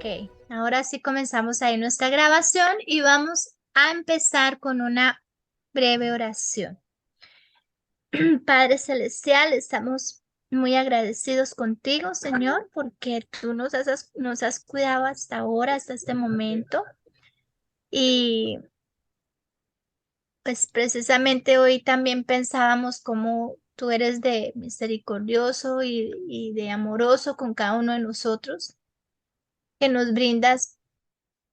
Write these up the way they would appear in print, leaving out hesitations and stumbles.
Ok, ahora sí comenzamos ahí nuestra grabación y vamos a empezar con una breve oración. Padre Celestial, estamos muy agradecidos contigo, Señor, porque tú nos has cuidado hasta ahora, hasta este momento. Y pues precisamente hoy también pensábamos cómo tú eres de misericordioso y de amoroso con cada uno de nosotros, que nos brindas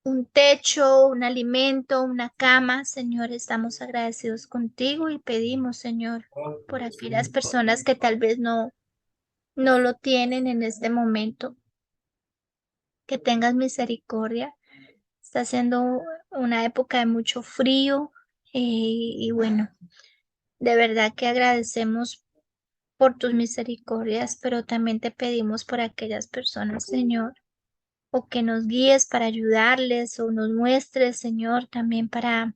un techo, un alimento, una cama. Señor, estamos agradecidos contigo y pedimos, Señor, por aquellas personas que tal vez no lo tienen en este momento, que tengas misericordia. Está siendo una época de mucho frío y bueno, de verdad que agradecemos por tus misericordias, pero también te pedimos por aquellas personas, Señor, o que nos guíes para ayudarles o nos muestres, Señor, también para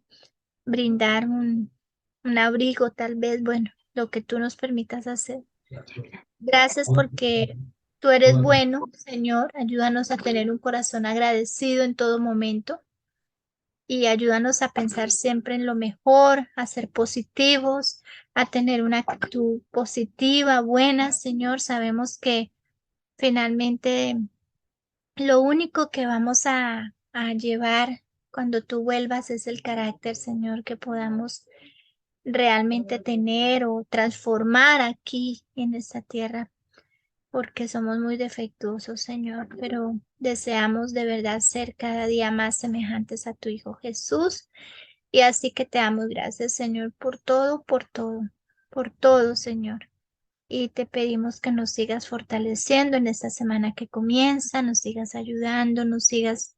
brindar un abrigo, tal vez, bueno, lo que tú nos permitas hacer. Gracias porque tú eres bueno, Señor. Ayúdanos a tener un corazón agradecido en todo momento y ayúdanos a pensar siempre en lo mejor, a ser positivos, a tener una actitud positiva, buena, Señor. Sabemos que finalmente lo único que vamos a llevar cuando tú vuelvas es el carácter, Señor, que podamos realmente tener o transformar aquí en esta tierra, porque somos muy defectuosos, Señor, pero deseamos de verdad ser cada día más semejantes a tu Hijo Jesús. Y así que te damos gracias, Señor, por todo, Señor. Y te pedimos que nos sigas fortaleciendo en esta semana que comienza, nos sigas ayudando, nos sigas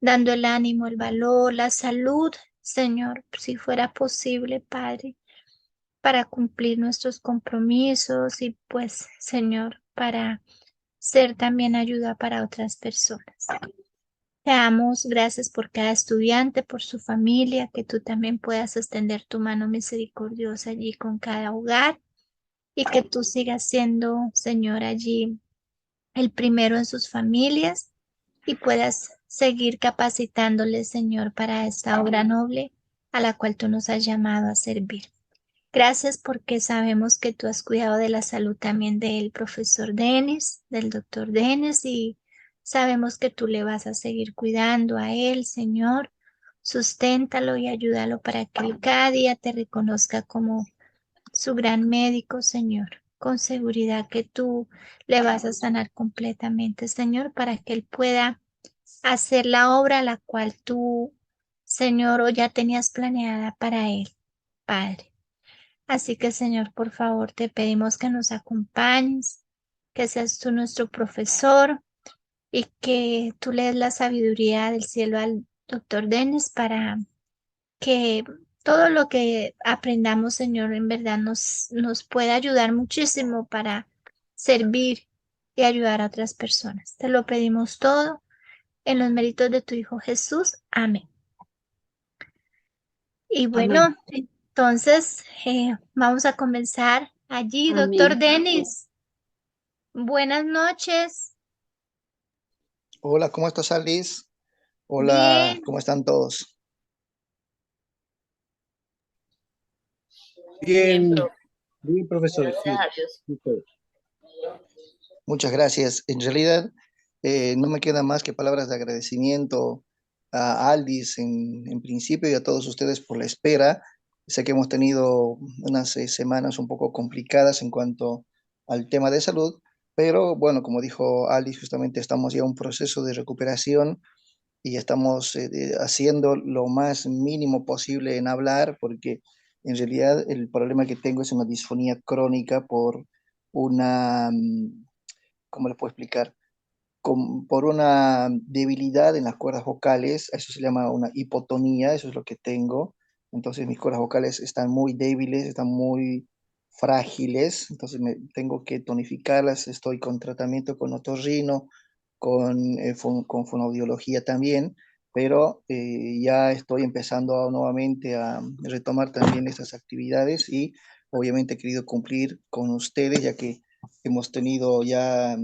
dando el ánimo, el valor, la salud, Señor, si fuera posible, Padre, para cumplir nuestros compromisos y pues, Señor, para ser también ayuda para otras personas. Te damos gracias por cada estudiante, por su familia, que tú también puedas extender tu mano misericordiosa allí con cada hogar y que tú sigas siendo, Señor, allí el primero en sus familias y puedas seguir capacitándoles, Señor, para esta obra noble a la cual tú nos has llamado a servir. Gracias porque sabemos que tú has cuidado de la salud también del profesor Denis, del doctor Denis, y sabemos que tú le vas a seguir cuidando a él, Señor. Susténtalo y ayúdalo para que él cada día te reconozca como su gran médico, Señor. Con seguridad que tú le vas a sanar completamente, Señor, para que él pueda hacer la obra a la cual tú, Señor, o ya tenías planeada para él, Padre. Así que, Señor, por favor, te pedimos que nos acompañes, que seas tú nuestro profesor y que tú le des la sabiduría del cielo al doctor Dennis para que todo lo que aprendamos, Señor, en verdad nos pueda ayudar muchísimo para servir y ayudar a otras personas. Te lo pedimos todo en los méritos de tu Hijo Jesús. Amén. Y Amén. bueno, entonces vamos a comenzar allí, doctor Amén. Denis. Buenas noches. Hola, ¿cómo estás, Alice? Hola, Bien, ¿cómo están todos? Bien, Bien, bien, profesor, gracias sí. a Dios. Súper. Muchas gracias. En realidad, no me queda más que palabras de agradecimiento a Aldis en principio y a todos ustedes por la espera. Sé que hemos tenido unas semanas un poco complicadas en cuanto al tema de salud, pero bueno, como dijo Aldis, justamente estamos ya en un proceso de recuperación y estamos haciendo lo más mínimo posible en hablar, porque en realidad el problema que tengo es una disfonía crónica por una, ¿cómo le puedo explicar? Por una debilidad en las cuerdas vocales, eso se llama una hipotonía, eso es lo que tengo. Entonces mis cuerdas vocales están muy débiles, están muy frágiles, entonces tengo que tonificarlas, estoy con tratamiento con otorrino, con fonoaudiología también, pero ya estoy empezando nuevamente a retomar también estas actividades y obviamente he querido cumplir con ustedes, ya que hemos tenido ya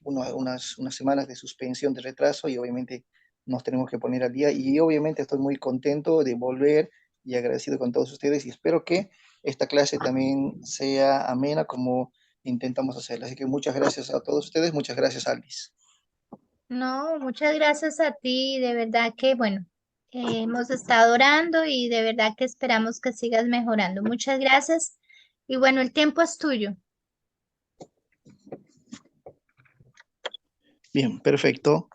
unas semanas de suspensión de retraso y obviamente nos tenemos que poner al día y obviamente estoy muy contento de volver y agradecido con todos ustedes y espero que esta clase también sea amena como intentamos hacerla. Así que muchas gracias a todos ustedes, muchas gracias, Aldis. No, muchas gracias a ti, de verdad que, bueno, hemos estado orando y de verdad que esperamos que sigas mejorando. Muchas gracias y bueno, el tiempo es tuyo. Bien, perfecto.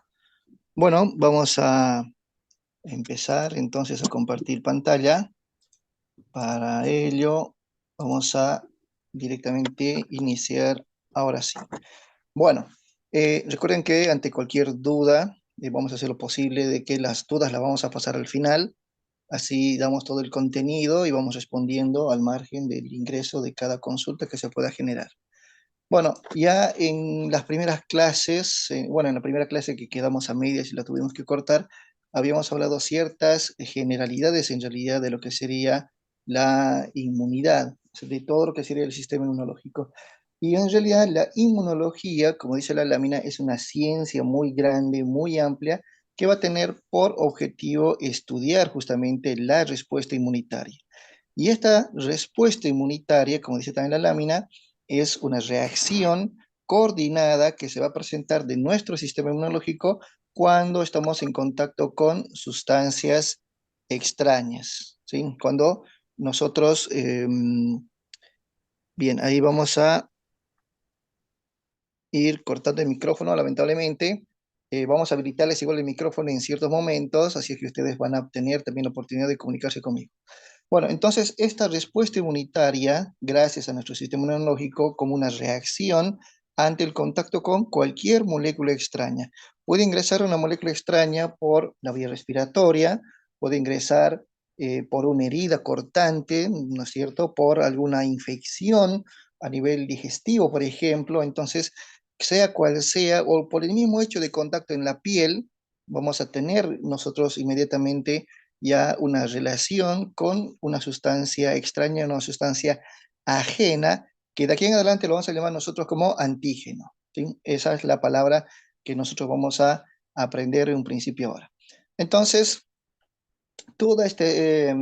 Bueno, vamos a empezar entonces a compartir pantalla. Para ello, vamos a directamente iniciar ahora sí. Bueno, recuerden que ante cualquier duda, vamos a hacer lo posible de que las dudas las vamos a pasar al final. Así damos todo el contenido y vamos respondiendo al margen del ingreso de cada consulta que se pueda generar. Bueno, ya en las primeras clases, bueno, en la primera clase que quedamos a medias y la tuvimos que cortar, habíamos hablado ciertas generalidades en realidad de lo que sería la inmunidad, o sea, de todo lo que sería el sistema inmunológico. Y en realidad la inmunología, como dice la lámina, es una ciencia muy grande, muy amplia, que va a tener por objetivo estudiar justamente la respuesta inmunitaria. Y esta respuesta inmunitaria, como dice también la lámina, es una reacción coordinada que se va a presentar de nuestro sistema inmunológico cuando estamos en contacto con sustancias extrañas, ¿sí? Cuando nosotros, bien, ahí vamos a ir cortando el micrófono, lamentablemente. Vamos a habilitarles igual el micrófono en ciertos momentos, así que ustedes van a tener también la oportunidad de comunicarse conmigo. Bueno, entonces esta respuesta inmunitaria, gracias a nuestro sistema inmunológico, como una reacción ante el contacto con cualquier molécula extraña. Puede ingresar una molécula extraña por la vía respiratoria, puede ingresar por una herida cortante, ¿no es cierto?, por alguna infección a nivel digestivo, por ejemplo. Entonces, sea cual sea, o por el mismo hecho de contacto en la piel, vamos a tener nosotros inmediatamente ya una relación con una sustancia extraña, una sustancia ajena, que de aquí en adelante lo vamos a llamar nosotros como antígeno, ¿sí? Esa es la palabra que nosotros vamos a aprender en un principio ahora. Entonces, todo este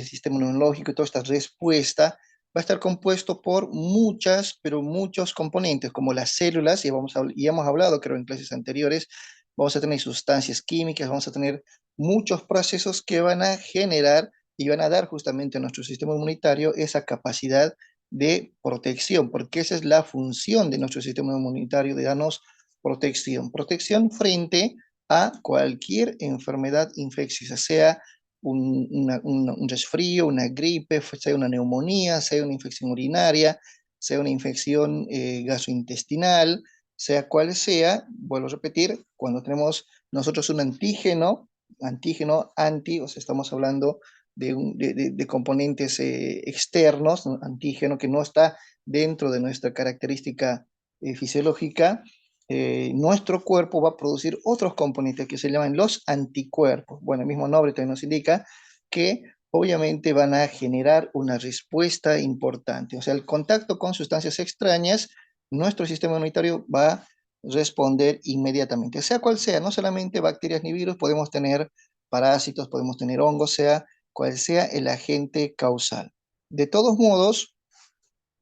sistema inmunológico y toda esta respuesta va a estar compuesto por muchas, pero muchos componentes, como las células, y hemos hablado, creo, en clases anteriores, vamos a tener sustancias químicas, vamos a tener muchos procesos que van a generar y van a dar justamente a nuestro sistema inmunitario esa capacidad de protección, porque esa es la función de nuestro sistema inmunitario, de darnos protección, protección frente a cualquier enfermedad infecciosa, sea un resfrío, una gripe, sea una neumonía, sea una infección urinaria, sea una infección gastrointestinal, sea cual sea, vuelvo a repetir, cuando tenemos nosotros un anti, o sea, estamos hablando de componentes externos, ¿no? Antígeno que no está dentro de nuestra característica fisiológica, nuestro cuerpo va a producir otros componentes que se llaman los anticuerpos. Bueno, el mismo nombre también nos indica que obviamente van a generar una respuesta importante. O sea, el contacto con sustancias extrañas, nuestro sistema inmunitario va a responder inmediatamente, sea cual sea, no solamente bacterias ni virus, podemos tener parásitos, podemos tener hongos, sea cual sea el agente causal. De todos modos,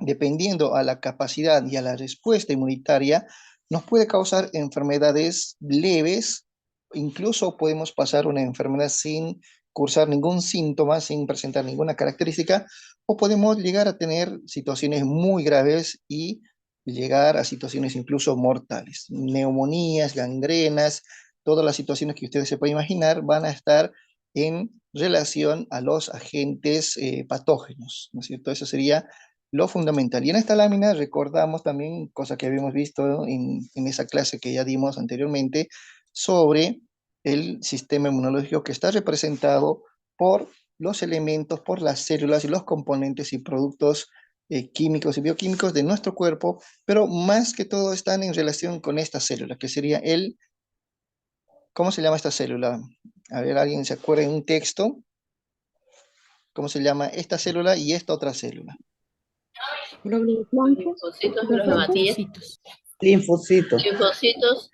dependiendo a la capacidad y a la respuesta inmunitaria, nos puede causar enfermedades leves, incluso podemos pasar una enfermedad sin cursar ningún síntoma, sin presentar ninguna característica, o podemos llegar a tener situaciones muy graves y llegar a situaciones incluso mortales. Neumonías, gangrenas, todas las situaciones que ustedes se pueden imaginar van a estar en relación a los agentes patógenos, ¿no es cierto? Eso sería lo fundamental. Y en esta lámina recordamos también, cosa que habíamos visto en esa clase que ya dimos anteriormente, sobre el sistema inmunológico que está representado por los elementos, por las células y los componentes y productos químicos y bioquímicos de nuestro cuerpo, pero más que todo están en relación con esta célula, que sería ¿cómo se llama esta célula? A ver, ¿alguien se acuerda en un texto? ¿Cómo se llama esta célula y esta otra célula? Glóbulos blancos, Linfocitos y los T hematocitos. hematocitos. Linfocitos. Linfocitos.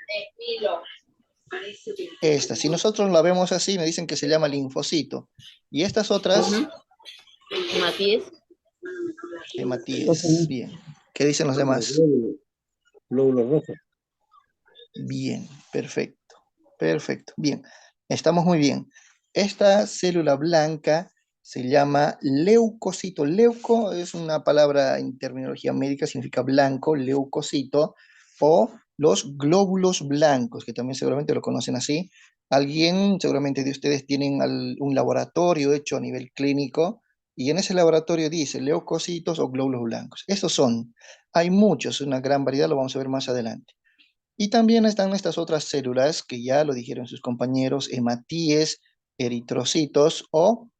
Esta, si nosotros la vemos así, me dicen que se llama linfocito. Y estas otras, Matías. hematíes. Bien. ¿Qué dicen los demás? Glóbulos rojos. Bien, perfecto. Perfecto. Bien. Estamos muy bien. Esta célula blanca se llama leucocito. Leuco es una palabra en terminología médica, significa blanco, leucocito, o los glóbulos blancos, que también seguramente lo conocen así. Alguien, seguramente de ustedes, tienen un laboratorio hecho a nivel clínico y en ese laboratorio dice leucocitos o glóbulos blancos. Estos son, hay muchos, una gran variedad, lo vamos a ver más adelante. Y también están estas otras células que ya lo dijeron sus compañeros, hematíes, eritrocitos o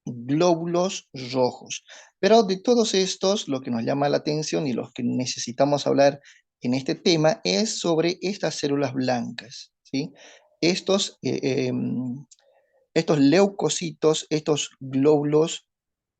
glóbulos rojos. Pero de todos estos, lo que nos llama la atención y los que necesitamos hablar en este tema es sobre estas células blancas, ¿sí? Estos, estos leucocitos, estos glóbulos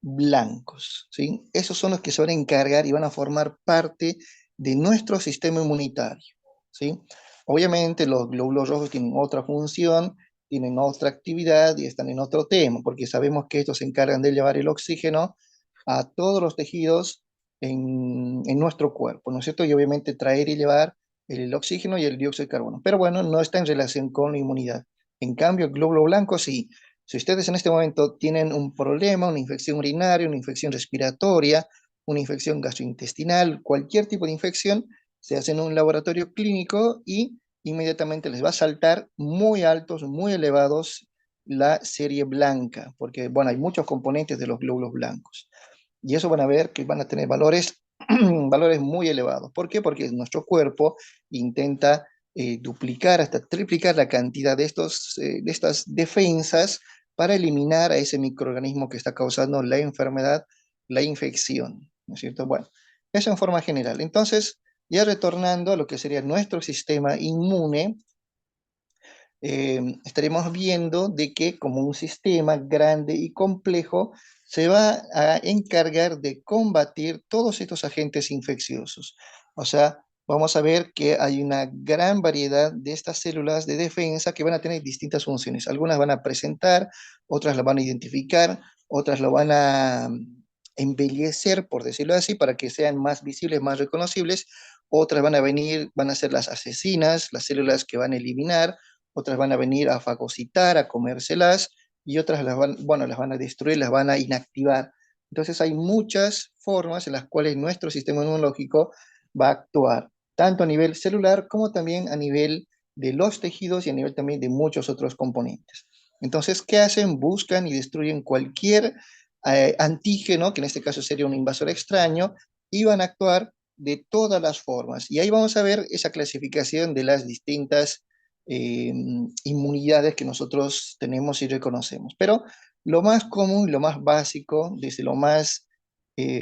blancos, ¿sí? Esos son los que se van a encargar y van a formar parte de nuestro sistema inmunitario, ¿sí? Obviamente los glóbulos rojos tienen otra función, tienen otra actividad y están en otro tema, porque sabemos que estos se encargan de llevar el oxígeno a todos los tejidos en nuestro cuerpo, ¿no es cierto? Y obviamente traer y llevar el oxígeno y el dióxido de carbono. Pero bueno, no está en relación con la inmunidad. En cambio, el glóbulo blanco sí. Si ustedes en este momento tienen un problema, una infección urinaria, una infección respiratoria, una infección gastrointestinal, cualquier tipo de infección, se hace en un laboratorio clínico y inmediatamente les va a saltar muy altos, muy elevados la serie blanca, porque bueno, hay muchos componentes de los glóbulos blancos. Y eso van a ver que van a tener valores, valores muy elevados. ¿Por qué? Porque nuestro cuerpo intenta duplicar hasta triplicar la cantidad de estas defensas para eliminar a ese microorganismo que está causando la enfermedad, la infección, ¿no es cierto? Bueno, eso en forma general. Entonces, ya retornando a lo que sería nuestro sistema inmune, estaremos viendo de que como un sistema grande y complejo se va a encargar de combatir todos estos agentes infecciosos. O sea, vamos a ver que hay una gran variedad de estas células de defensa que van a tener distintas funciones. Algunas van a presentar, otras las van a identificar, otras lo van a embellecer, por decirlo así, para que sean más visibles, más reconocibles. Otras van a venir, van a ser las asesinas, las células que van a eliminar, otras van a venir a fagocitar, a comérselas, y otras las van, bueno, las van a destruir, las van a inactivar. Entonces hay muchas formas en las cuales nuestro sistema inmunológico va a actuar, tanto a nivel celular como también a nivel de los tejidos y a nivel también de muchos otros componentes. Entonces, ¿qué hacen? Buscan y destruyen cualquier antígeno, que en este caso sería un invasor extraño, y van a actuar de todas las formas. Y ahí vamos a ver esa clasificación de las distintas inmunidades que nosotros tenemos y reconocemos. Pero lo más común, lo más básico, desde lo más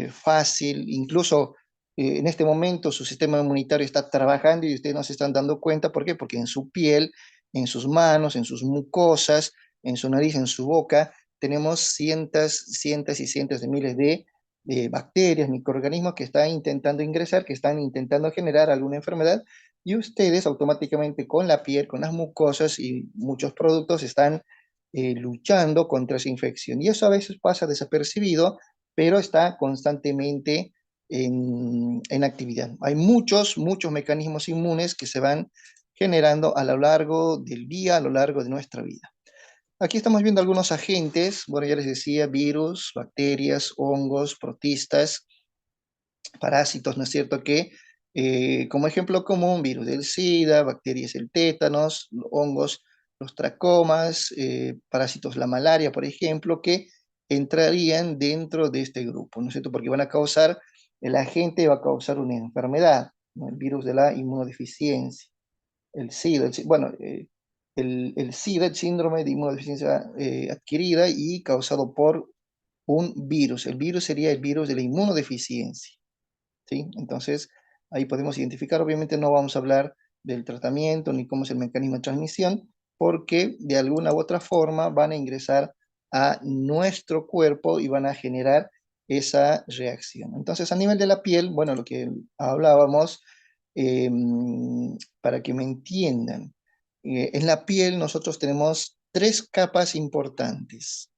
fácil, incluso en este momento su sistema inmunitario está trabajando y ustedes no se están dando cuenta. ¿Por qué? Porque en su piel, en sus manos, en sus mucosas, en su nariz, en su boca, tenemos cientos y cientos de miles de bacterias, microorganismos que están intentando ingresar, que están intentando generar alguna enfermedad y ustedes automáticamente con la piel, con las mucosas y muchos productos están luchando contra esa infección. Y eso a veces pasa desapercibido, pero está constantemente en actividad. Hay muchos mecanismos inmunes que se van generando a lo largo del día, a lo largo de nuestra vida. Aquí estamos viendo algunos agentes, bueno, ya les decía, virus, bacterias, hongos, protistas, parásitos, ¿no es cierto? Que como ejemplo común, virus del SIDA, bacterias el tétanos, hongos, los tracomas, parásitos la malaria, por ejemplo, que entrarían dentro de este grupo, ¿no es cierto? Porque van a causar, el agente va a causar una enfermedad, ¿no? El virus de la inmunodeficiencia, el SIDA, bueno, el SIDA, el síndrome de inmunodeficiencia adquirida y causado por un virus. El virus sería el virus de la inmunodeficiencia. ¿Sí? Entonces, ahí podemos identificar, obviamente no vamos a hablar del tratamiento ni cómo es el mecanismo de transmisión, porque de alguna u otra forma van a ingresar a nuestro cuerpo y van a generar esa reacción. Entonces, a nivel de la piel, bueno, lo que hablábamos, para que me entiendan. En la piel nosotros tenemos tres capas importantes.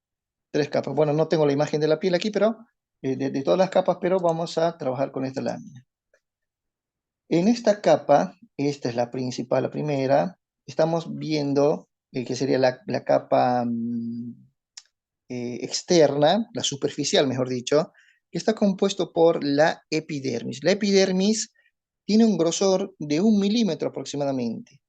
Tres capas. Bueno, no tengo la imagen de la piel aquí, pero de todas las capas, pero vamos a trabajar con esta lámina. En esta capa, esta es la principal, la primera, estamos viendo que sería la capa externa, la superficial, mejor dicho, que está compuesto por la epidermis. La epidermis tiene un grosor de 1 milímetro aproximadamente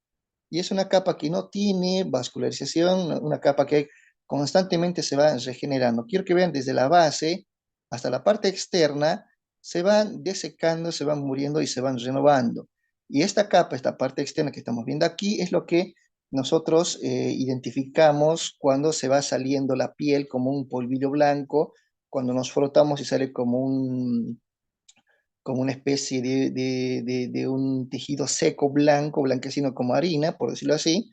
y es una capa que no tiene vascularización, una capa que constantemente se va regenerando. Quiero que vean desde la base hasta la parte externa, se van desecando, se van muriendo y se van renovando. Y esta capa, esta parte externa que estamos viendo aquí, es lo que nosotros identificamos cuando se va saliendo la piel como un polvillo blanco, cuando nos frotamos y sale como una especie de un tejido seco, blanco, blanquecino como harina, por decirlo así.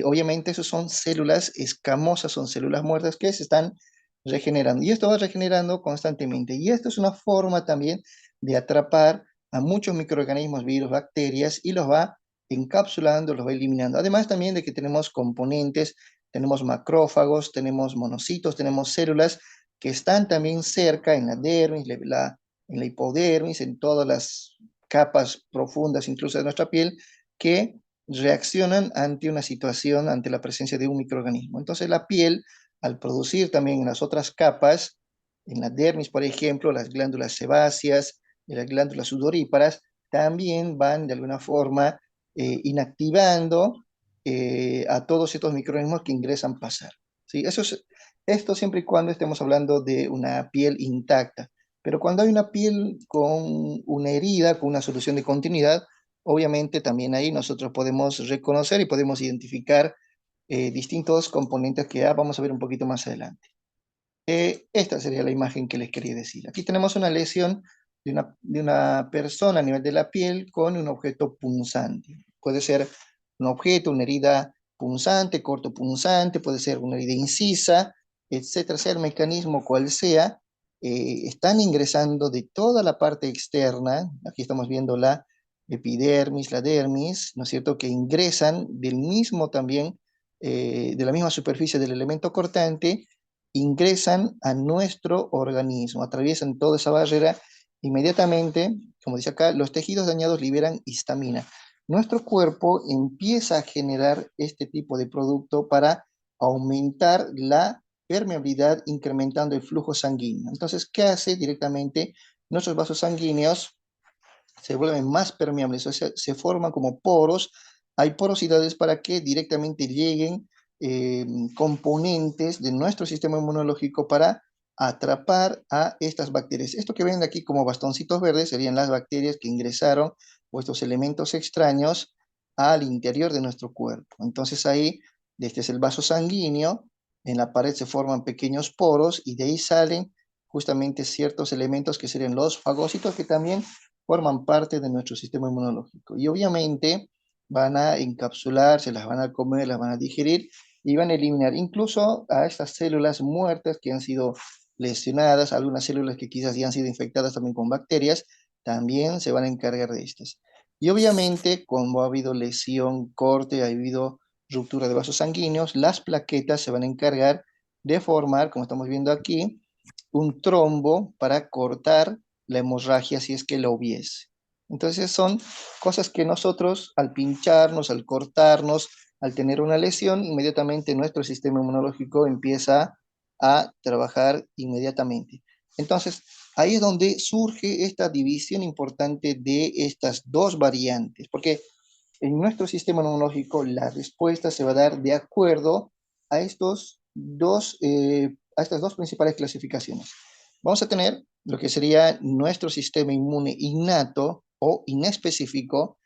Obviamente, esos son células escamosas, son células muertas que se están regenerando. Y esto va regenerando constantemente. Y esto es una forma también de atrapar a muchos microorganismos, virus, bacterias, y los va encapsulando, los va eliminando. Además también de que tenemos componentes, tenemos macrófagos, tenemos monocitos, tenemos células que están también cerca en la dermis, en la hipodermis, en todas las capas profundas, incluso de nuestra piel, que reaccionan ante una situación, ante la presencia de un microorganismo. Entonces la piel, al producir también en las otras capas, en la dermis, por ejemplo, las glándulas sebáceas y las glándulas sudoríparas, también van de alguna forma inactivando a todos estos microorganismos que ingresan a pasar. ¿Sí? Esto siempre y cuando estemos hablando de una piel intacta. Pero cuando hay una piel con una herida, con una solución de continuidad, obviamente también ahí nosotros podemos reconocer y podemos identificar distintos componentes que ya vamos a ver un poquito más adelante. Esta sería la imagen que les quería decir. Aquí tenemos una lesión de una persona a nivel de la piel con un objeto punzante. Puede ser un objeto, una herida punzante, corto punzante, puede ser una herida incisa, etcétera, sea el mecanismo cual sea, están ingresando de toda la parte externa. Aquí estamos viendo la epidermis, la dermis, ¿no es cierto?, que ingresan del mismo también, de la misma superficie del elemento cortante, ingresan a nuestro organismo, atraviesan toda esa barrera. Inmediatamente, como dice acá, los tejidos dañados liberan histamina. Nuestro cuerpo empieza a generar este tipo de producto para aumentar la permeabilidad, incrementando el flujo sanguíneo. Entonces, ¿qué hace directamente? Nuestros vasos sanguíneos se vuelven más permeables, o sea, se forman como poros. Hay porosidades para que directamente lleguen componentes de nuestro sistema inmunológico para atrapar a estas bacterias. Esto que ven aquí como bastoncitos verdes serían las bacterias que ingresaron, o estos elementos extraños, al interior de nuestro cuerpo. Entonces ahí, este es el vaso sanguíneo, en la pared se forman pequeños poros y de ahí salen justamente ciertos elementos que serían los fagocitos, que también forman parte de nuestro sistema inmunológico. Y obviamente van a encapsularse, las van a comer, las van a digerir y van a eliminar incluso a estas células muertas que han sido lesionadas, algunas células que quizás ya han sido infectadas también con bacterias, también se van a encargar de estas. Y obviamente, como ha habido lesión, corte, ha habido ruptura de vasos sanguíneos, las plaquetas se van a encargar de formar, como estamos viendo aquí, un trombo para cortar la hemorragia si es que la hubiese. Entonces son cosas que nosotros, al pincharnos, al cortarnos, al tener una lesión, inmediatamente nuestro sistema inmunológico empieza a trabajar inmediatamente. Entonces, ahí es donde surge esta división importante de estas dos variantes, porque en nuestro sistema inmunológico la respuesta se va a dar de acuerdo a a estas dos principales clasificaciones. Vamos a tener lo que sería nuestro sistema inmune innato o inespecífico.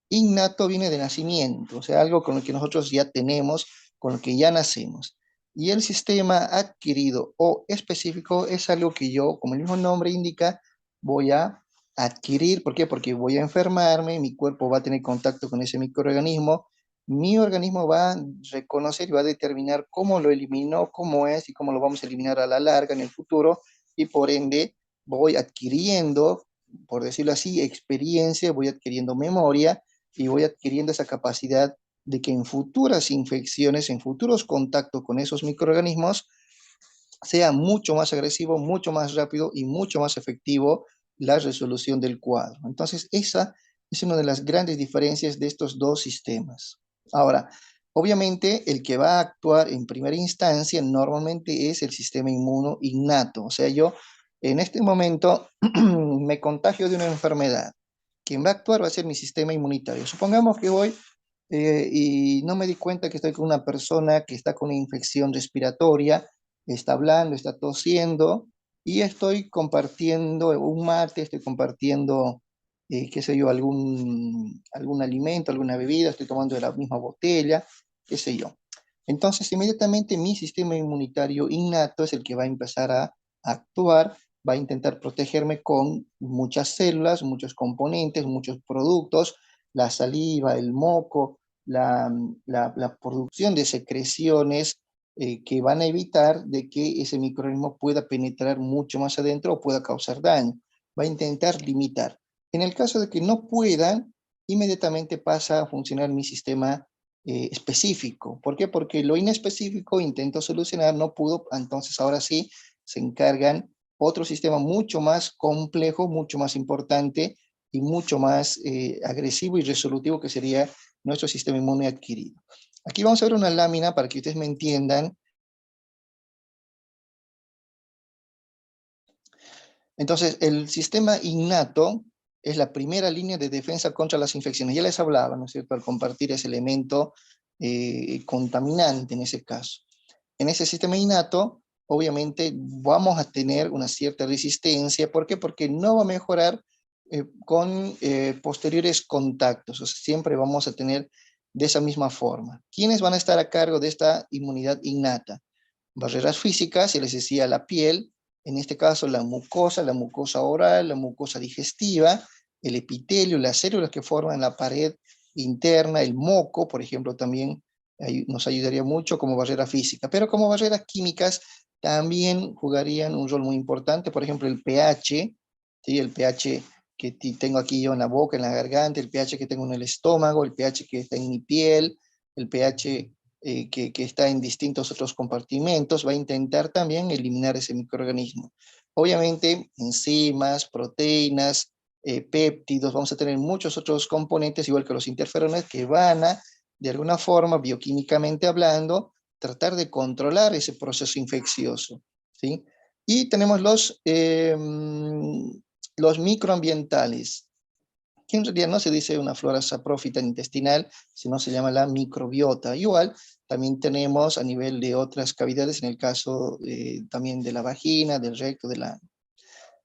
Innato viene de nacimiento, o sea, algo con lo que nosotros ya tenemos, con lo que ya nacemos. Y el sistema adquirido o específico es algo que yo, como el mismo nombre indica, voy a adquirir. ¿Por qué? Porque voy a enfermarme, mi cuerpo va a tener contacto con ese microorganismo, mi organismo va a reconocer y va a determinar cómo lo eliminó, cómo es y cómo lo vamos a eliminar a la larga en el futuro, y por ende voy adquiriendo por decirlo así, experiencia, voy adquiriendo memoria y voy adquiriendo esa capacidad de que en futuras infecciones, en futuros contactos con esos microorganismos, sea mucho más agresivo, mucho más rápido y mucho más efectivo la resolución del cuadro. Entonces, esa es una de las grandes diferencias de estos dos sistemas. Ahora, obviamente, el que va a actuar en primera instancia normalmente es el sistema inmuno innato. O sea, yo en este momento me contagio de una enfermedad. Quien va a actuar va a ser mi sistema inmunitario. Supongamos que voy y no me di cuenta que estoy con una persona que está con una infección respiratoria, está hablando, está tosiendo, y estoy compartiendo un mate, estoy compartiendo, qué sé yo, algún alimento, alguna bebida, estoy tomando de la misma botella, qué sé yo. Entonces, inmediatamente mi sistema inmunitario innato es el que va a empezar a actuar, va a intentar protegerme con muchas células, muchos componentes, muchos productos, la saliva, el moco, la producción de secreciones que van a evitar de que ese microorganismo pueda penetrar mucho más adentro o pueda causar daño. Va a intentar limitar. En el caso de que no puedan, inmediatamente pasa a funcionar mi sistema específico. ¿Por qué? Porque lo inespecífico intento solucionar, no pudo, entonces ahora sí se encargan otro sistema mucho más complejo, mucho más importante y mucho más agresivo y resolutivo, que sería nuestro sistema inmune adquirido. Aquí vamos a ver una lámina para que ustedes me entiendan. Entonces, el sistema innato es la primera línea de defensa contra las infecciones. Ya les hablaba, ¿no es cierto?, al compartir ese elemento contaminante en ese caso. En ese sistema innato, obviamente, vamos a tener una cierta resistencia. ¿Por qué? Porque no va a mejorar con posteriores contactos. O sea, siempre vamos a tener de esa misma forma. ¿Quiénes van a estar a cargo de esta inmunidad innata? Barreras físicas, se les decía la piel, en este caso la mucosa oral, la mucosa digestiva, el epitelio, las células que forman la pared interna, el moco, por ejemplo, también nos ayudaría mucho como barrera física, pero como barreras químicas también jugarían un rol muy importante, por ejemplo, el pH, ¿sí? El pH que tengo aquí yo en la boca, en la garganta, el pH que tengo en el estómago, el pH que está en mi piel, el pH que está en distintos otros compartimentos, va a intentar también eliminar ese microorganismo. Obviamente, enzimas, proteínas, péptidos, vamos a tener muchos otros componentes, igual que los interferones, que van a, de alguna forma, bioquímicamente hablando, tratar de controlar ese proceso infeccioso, ¿sí? Y tenemos los microambientales, que en realidad no se dice una flora saprófita intestinal, sino se llama la microbiota. Igual, también tenemos a nivel de otras cavidades, en el caso también de la vagina, del recto, del ano.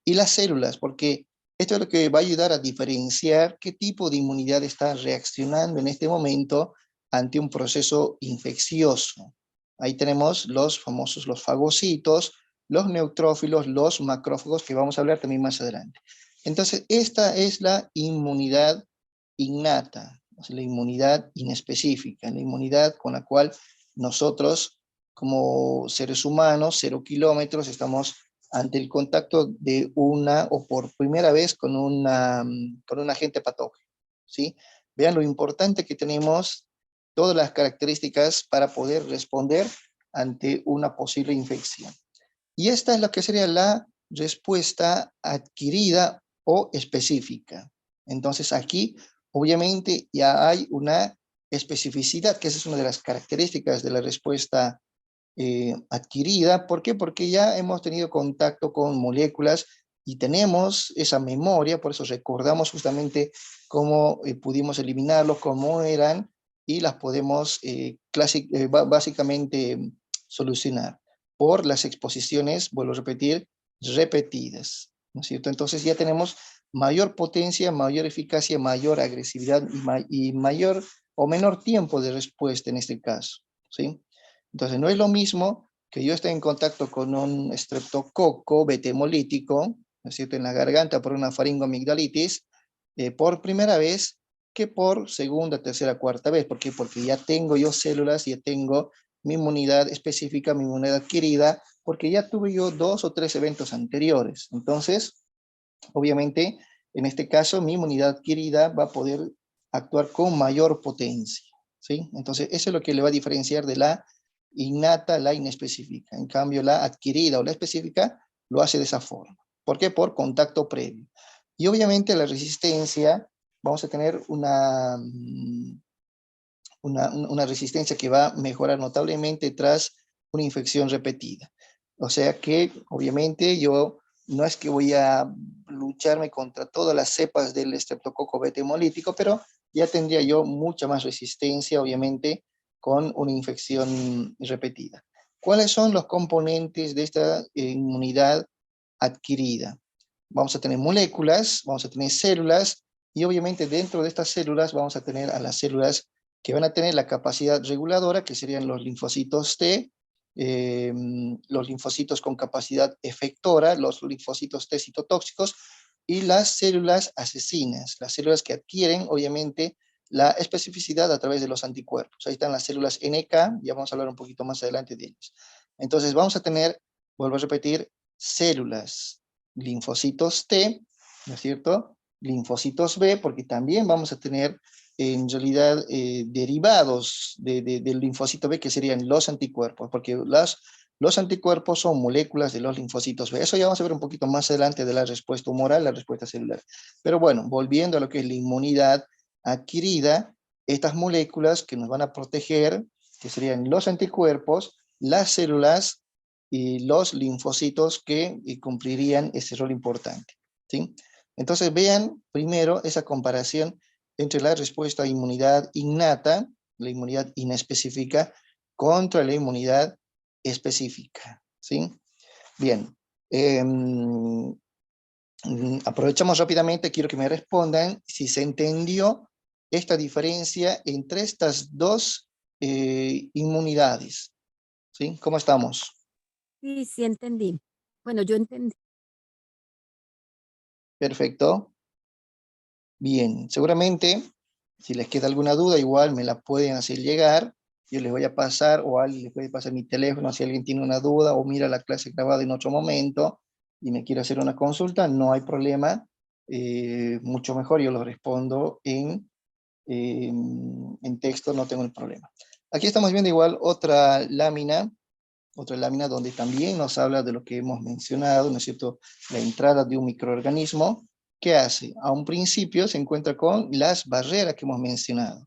Y las células, porque esto es lo que va a ayudar a diferenciar qué tipo de inmunidad está reaccionando en este momento ante un proceso infeccioso. Ahí tenemos los famosos, los fagocitos, los neutrófilos, los macrófagos, que vamos a hablar también más adelante. Entonces, esta es la inmunidad innata, o sea, la inmunidad inespecífica, la inmunidad con la cual nosotros, como seres humanos, 0 kilómetros, estamos ante el contacto de una, o por primera vez, con un agente patógeno, ¿sí? Vean lo importante que tenemos, todas las características para poder responder ante una posible infección. Y esta es lo que sería la respuesta adquirida o específica. Entonces aquí, obviamente, ya hay una especificidad, que esa es una de las características de la respuesta adquirida. ¿Por qué? Porque ya hemos tenido contacto con moléculas y tenemos esa memoria, por eso recordamos justamente cómo pudimos eliminarlos, cómo eran, y las podemos básicamente solucionar por las exposiciones, vuelvo a repetir, repetidas, ¿no es cierto? Entonces ya tenemos mayor potencia, mayor eficacia, mayor agresividad y mayor o menor tiempo de respuesta en este caso, ¿sí? Entonces, no es lo mismo que yo esté en contacto con un estreptococo beta-hemolítico, ¿no es cierto?, en la garganta por una faringoamigdalitis, por primera vez, que por segunda, tercera, cuarta vez. ¿Por qué? Porque ya tengo yo células, ya tengo mi inmunidad específica, mi inmunidad adquirida, porque ya tuve yo 2 o 3 eventos anteriores. Entonces, obviamente, En este caso, mi inmunidad adquirida va a poder actuar con mayor potencia, ¿sí? Entonces, eso es lo que le va a diferenciar de la innata a la inespecífica. En cambio, la adquirida o la específica lo hace de esa forma. ¿Por qué? Por contacto previo. Y obviamente la resistencia, vamos a tener una resistencia que va a mejorar notablemente tras una infección repetida. O sea que, obviamente, yo no es que voy a lucharme contra todas las cepas del estreptococo beta hemolítico, pero ya tendría yo mucha más resistencia, obviamente, con una infección repetida. ¿Cuáles son los componentes de esta inmunidad adquirida? Vamos a tener moléculas, vamos a tener células, y obviamente dentro de estas células vamos a tener a las células que van a tener la capacidad reguladora, que serían los linfocitos T, los linfocitos con capacidad efectora, los linfocitos T citotóxicos, y las células asesinas, las células que adquieren, obviamente, la especificidad a través de los anticuerpos. Ahí están las células NK, ya vamos a hablar un poquito más adelante de ellas. Entonces vamos a tener, vuelvo a repetir, células, linfocitos T, ¿no es cierto? Linfocitos B, porque también vamos a tener en realidad derivados del linfocito B, que serían los anticuerpos, porque los anticuerpos son moléculas de los linfocitos B. Eso ya vamos a ver un poquito más adelante de la respuesta humoral, la respuesta celular. Pero bueno, volviendo a lo que es la inmunidad adquirida, estas moléculas que nos van a proteger, que serían los anticuerpos, las células y los linfocitos que cumplirían ese rol importante, ¿sí? Entonces vean primero esa comparación entre la respuesta a inmunidad innata, la inmunidad inespecífica, contra la inmunidad específica, ¿sí? Bien, aprovechamos rápidamente, quiero que me respondan si se entendió esta diferencia entre estas dos inmunidades, ¿sí? ¿Cómo estamos? Sí, sí entendí. Bueno, yo entendí. Perfecto. Bien, seguramente, si les queda alguna duda, igual me la pueden hacer llegar. Yo les voy a pasar, o alguien les puede pasar mi teléfono, si alguien tiene una duda, o mira la clase grabada en otro momento, y me quiere hacer una consulta, no hay problema. Mucho mejor yo lo respondo en texto, no tengo el problema. Aquí estamos viendo igual otra lámina donde también nos habla de lo que hemos mencionado, ¿no es cierto? La entrada de un microorganismo. ¿Qué hace? A un principio se encuentra con las barreras que hemos mencionado.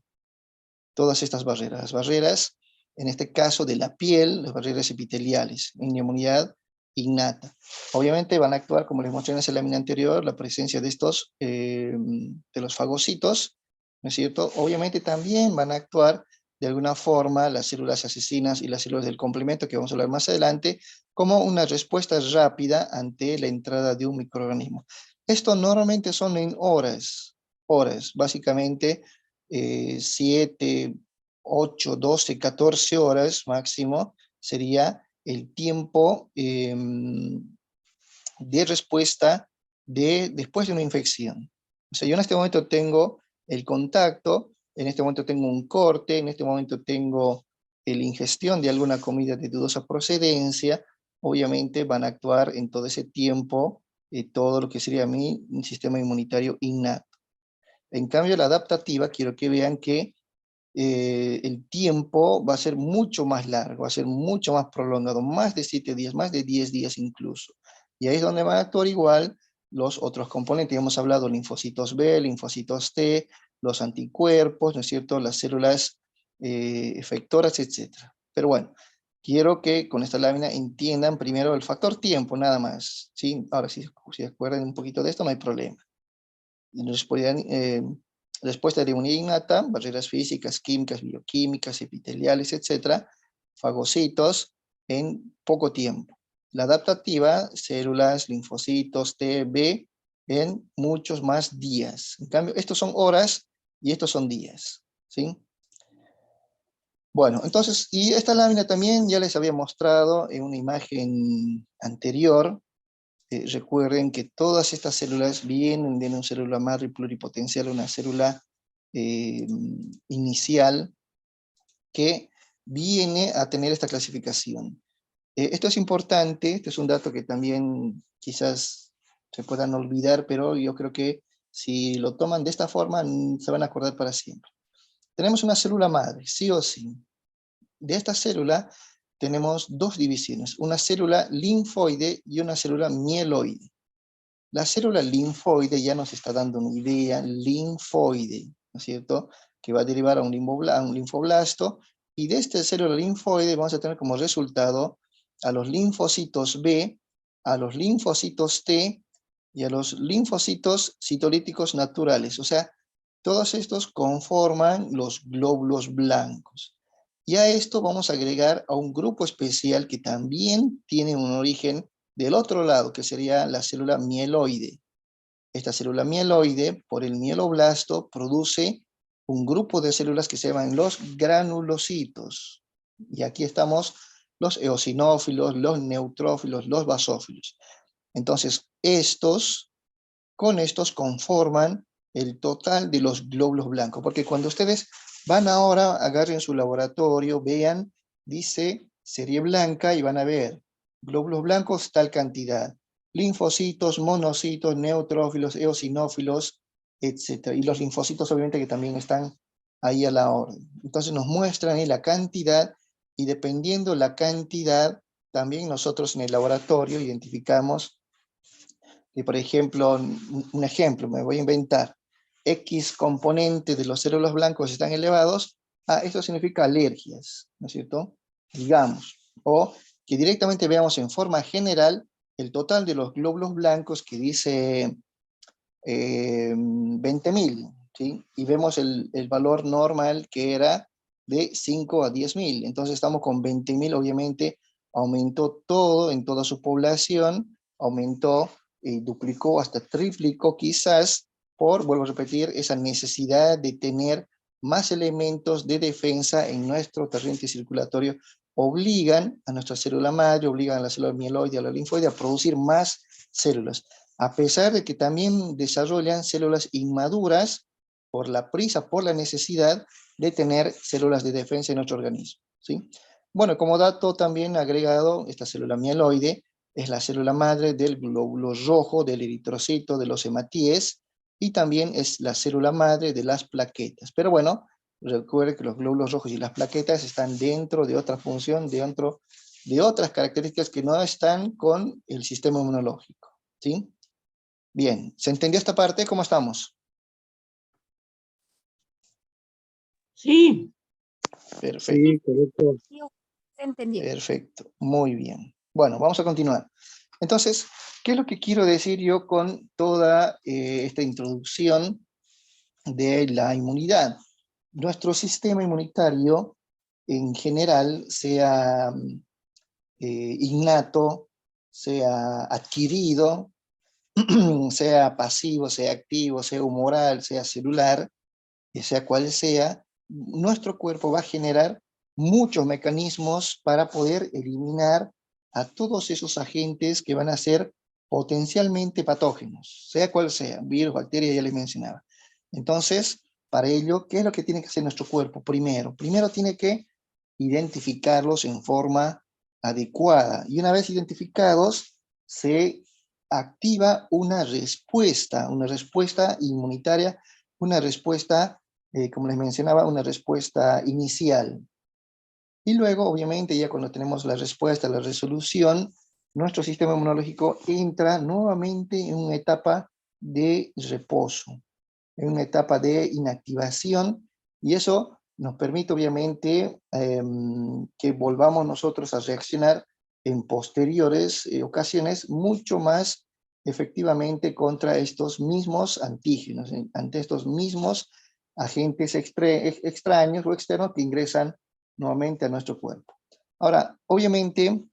Todas estas barreras. Las barreras, en este caso de la piel, las barreras epiteliales, en inmunidad innata. Obviamente van a actuar, como les mostré en esa lámina anterior, la presencia de estos, de los fagocitos, ¿no es cierto? Obviamente también van a actuar de alguna forma las células asesinas y las células del complemento, que vamos a hablar más adelante, como una respuesta rápida ante la entrada de un microorganismo. Esto normalmente son en horas, básicamente 7, 8, 12, 14 horas máximo sería el tiempo de respuesta después de una infección. O sea, yo en este momento tengo el contacto, en este momento tengo un corte, en este momento tengo la ingestión de alguna comida de dudosa procedencia, obviamente van a actuar en todo ese tiempo todo lo que sería mi sistema inmunitario innato. En cambio, la adaptativa, quiero que vean que el tiempo va a ser mucho más largo, va a ser mucho más prolongado, más de 7 días, más de 10 días incluso. Y ahí es donde van a actuar igual los otros componentes. Hemos hablado linfocitos B, linfocitos T, los anticuerpos, ¿no es cierto? Las células efectoras, etc. Pero bueno, quiero que con esta lámina entiendan primero el factor tiempo, nada más, ¿sí? Ahora, si se acuerdan un poquito de esto, no hay problema. Respuesta de inmunidad innata, barreras físicas, químicas, bioquímicas, epiteliales, etc. Fagocitos en poco tiempo. La adaptativa, células, linfocitos, T, B, en muchos más días. En cambio, estos son horas y estos son días, ¿sí? Bueno, entonces, y esta lámina también ya les había mostrado en una imagen anterior. Recuerden que todas estas células vienen de una célula madre pluripotencial, una célula inicial que viene a tener esta clasificación. Esto es importante, este es un dato que también quizás se puedan olvidar, pero yo creo que Si lo toman de esta forma, se van a acordar para siempre. Tenemos una célula madre, sí o sí. De esta célula tenemos dos divisiones, una célula linfoide y una célula mieloide. La célula linfoide ya nos está dando una idea, linfoide, ¿no es cierto?, que va a derivar a un linfoblasto, y de esta célula linfoide vamos a tener como resultado a los linfocitos B, a los linfocitos T y a los linfocitos citolíticos naturales. O sea, todos estos conforman los glóbulos blancos. Y a esto vamos a agregar a un grupo especial que también tiene un origen del otro lado, que sería la célula mieloide. Esta célula mieloide, por el mieloblasto, produce un grupo de células que se llaman los granulocitos. Y aquí estamos los eosinófilos, los neutrófilos, los basófilos. Entonces, con estos conforman el total de los glóbulos blancos. Porque cuando ustedes van ahora, agarren su laboratorio, vean, dice serie blanca y van a ver glóbulos blancos tal cantidad, linfocitos, monocitos, neutrófilos, eosinófilos, etc. Y los linfocitos obviamente que también están ahí a la orden. Entonces nos muestran ahí la cantidad, y dependiendo la cantidad, también nosotros en el laboratorio identificamos que, por ejemplo, un ejemplo, me voy a inventar, X componente de los células blancos están elevados, esto significa alergias, ¿no es cierto? Digamos, o que directamente veamos en forma general el total de los glóbulos blancos que dice 20.000, ¿sí? Y vemos el valor normal que era de 5 a 10.000, entonces estamos con 20.000, obviamente aumentó todo en toda su población, aumentó, duplicó, hasta triplicó quizás, vuelvo a repetir, esa necesidad de tener más elementos de defensa en nuestro torrente circulatorio, obligan a nuestra célula madre, obligan a la célula mieloide, a la linfoide a producir más células, a pesar de que también desarrollan células inmaduras por la prisa, por la necesidad de tener células de defensa en nuestro organismo, ¿sí? Bueno, como dato también agregado, esta célula mieloide es la célula madre del glóbulo rojo, del eritrocito, de los hematíes, y también es la célula madre de las plaquetas. Pero bueno, recuerde que los glóbulos rojos y las plaquetas están dentro de otra función, dentro de otras características que no están con el sistema inmunológico, ¿sí? Bien, ¿se entendió esta parte? ¿Cómo estamos? Sí. Perfecto. Sí, correcto. Sí, se entendió. Perfecto, muy bien. Bueno, vamos a continuar. Entonces, ¿qué es lo que quiero decir yo con toda esta introducción de la inmunidad? Nuestro sistema inmunitario, en general, sea innato, sea adquirido, sea pasivo, sea activo, sea humoral, sea celular, sea cual sea, nuestro cuerpo va a generar muchos mecanismos para poder eliminar a todos esos agentes que van a ser potencialmente patógenos, sea cual sea, virus, bacteria, ya les mencionaba. Entonces, para ello, ¿qué es lo que tiene que hacer nuestro cuerpo? Primero tiene que identificarlos en forma adecuada, y una vez identificados, se activa una respuesta inmunitaria, una respuesta, como les mencionaba, una respuesta inicial. Y luego, obviamente, ya cuando tenemos la respuesta, la resolución, nuestro sistema inmunológico entra nuevamente en una etapa de reposo, en una etapa de inactivación, y eso nos permite, obviamente, que volvamos nosotros a reaccionar en posteriores ocasiones mucho más efectivamente contra estos mismos antígenos, ante estos mismos agentes extraños o externos que ingresan nuevamente a nuestro cuerpo. Ahora, obviamente,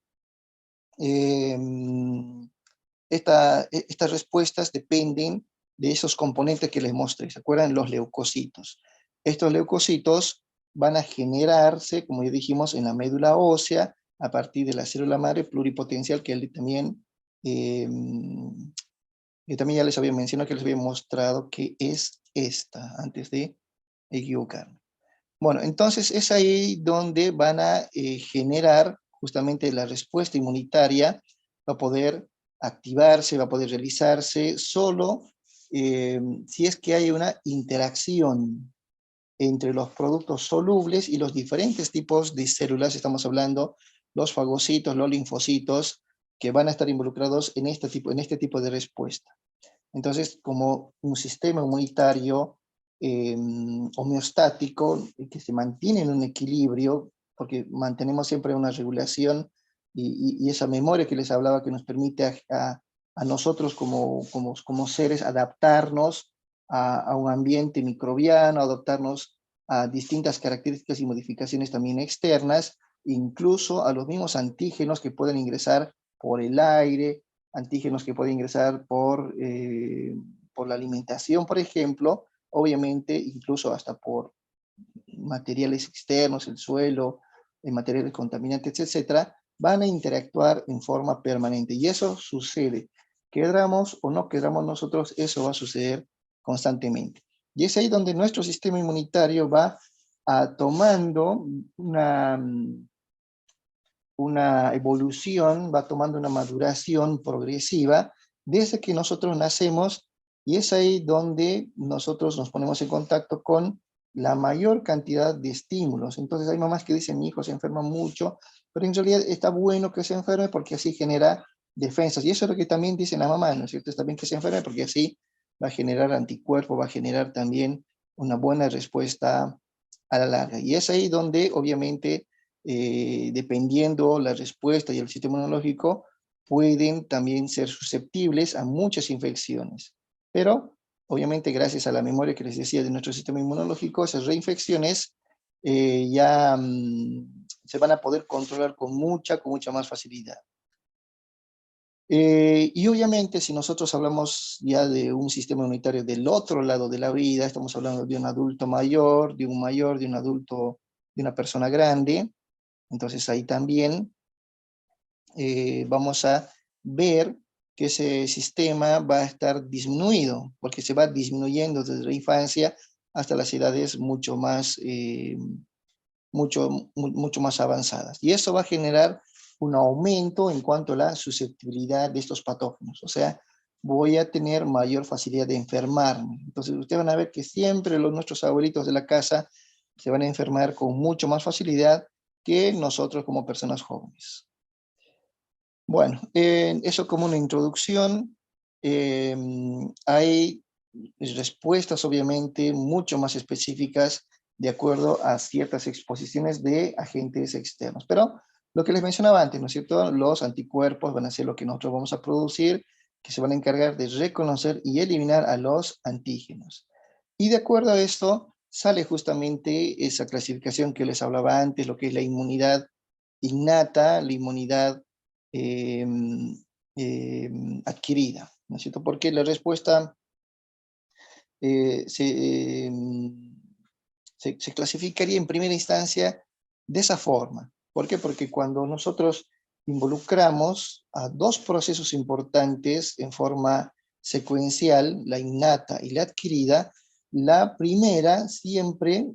estas respuestas dependen de esos componentes que les mostré. ¿Se acuerdan? Los leucocitos. Estos leucocitos van a generarse, como ya dijimos, en la médula ósea, a partir de la célula madre pluripotencial, que también ya les había mencionado, que les había mostrado que es esta, antes de equivocarme. Bueno, entonces es ahí donde van a generar justamente la respuesta inmunitaria, va a poder activarse, va a poder realizarse solo si es que hay una interacción entre los productos solubles y los diferentes tipos de células, estamos hablando los fagocitos, los linfocitos, que van a estar involucrados en este tipo de respuesta. Entonces, como un sistema inmunitario homeostático, que se mantiene en un equilibrio, porque mantenemos siempre una regulación y esa memoria que les hablaba que nos permite a nosotros como seres adaptarnos a un ambiente microbiano, adaptarnos a distintas características y modificaciones también externas, incluso a los mismos antígenos que pueden ingresar por el aire, antígenos que pueden ingresar por la alimentación, por ejemplo, obviamente incluso hasta por materiales externos, el suelo, materiales contaminantes, etcétera, van a interactuar en forma permanente. Y eso sucede. Queramos o no queramos nosotros, eso va a suceder constantemente. Y es ahí donde nuestro sistema inmunitario va tomando una evolución, va tomando una maduración progresiva desde que nosotros nacemos, y es ahí donde nosotros nos ponemos en contacto con la mayor cantidad de estímulos. Entonces hay mamás que dicen, mi hijo se enferma mucho, pero en realidad está bueno que se enferme porque así genera defensas. Y eso es lo que también dicen las mamás, ¿no es cierto? Está bien que se enferme porque así va a generar anticuerpos, va a generar también una buena respuesta a la larga. Y es ahí donde obviamente dependiendo la respuesta y el sistema inmunológico, pueden también ser susceptibles a muchas infecciones. Pero, obviamente, gracias a la memoria que les decía de nuestro sistema inmunológico, esas reinfecciones ya se van a poder controlar con mucha más facilidad. Y obviamente, si nosotros hablamos ya de un sistema inmunitario del otro lado de la vida, estamos hablando de un adulto mayor, de un adulto, de una persona grande. Entonces ahí también vamos a ver que ese sistema va a estar disminuido, porque se va disminuyendo desde la infancia hasta las edades mucho más avanzadas. Y eso va a generar un aumento en cuanto a la susceptibilidad de estos patógenos. O sea, voy a tener mayor facilidad de enfermarme. Entonces ustedes van a ver que siempre nuestros abuelitos de la casa se van a enfermar con mucho más facilidad que nosotros como personas jóvenes. Bueno, eso como una introducción. Hay respuestas obviamente mucho más específicas de acuerdo a ciertas exposiciones de agentes externos. Pero lo que les mencionaba antes, ¿no es cierto? Los anticuerpos van a ser lo que nosotros vamos a producir, que se van a encargar de reconocer y eliminar a los antígenos. Y de acuerdo a esto, sale justamente esa clasificación que les hablaba antes, lo que es la inmunidad innata, la inmunidad adquirida, ¿no es cierto? Porque la respuesta se clasificaría en primera instancia de esa forma. ¿Por qué? Porque cuando nosotros involucramos a dos procesos importantes en forma secuencial, la innata y la adquirida, la primera siempre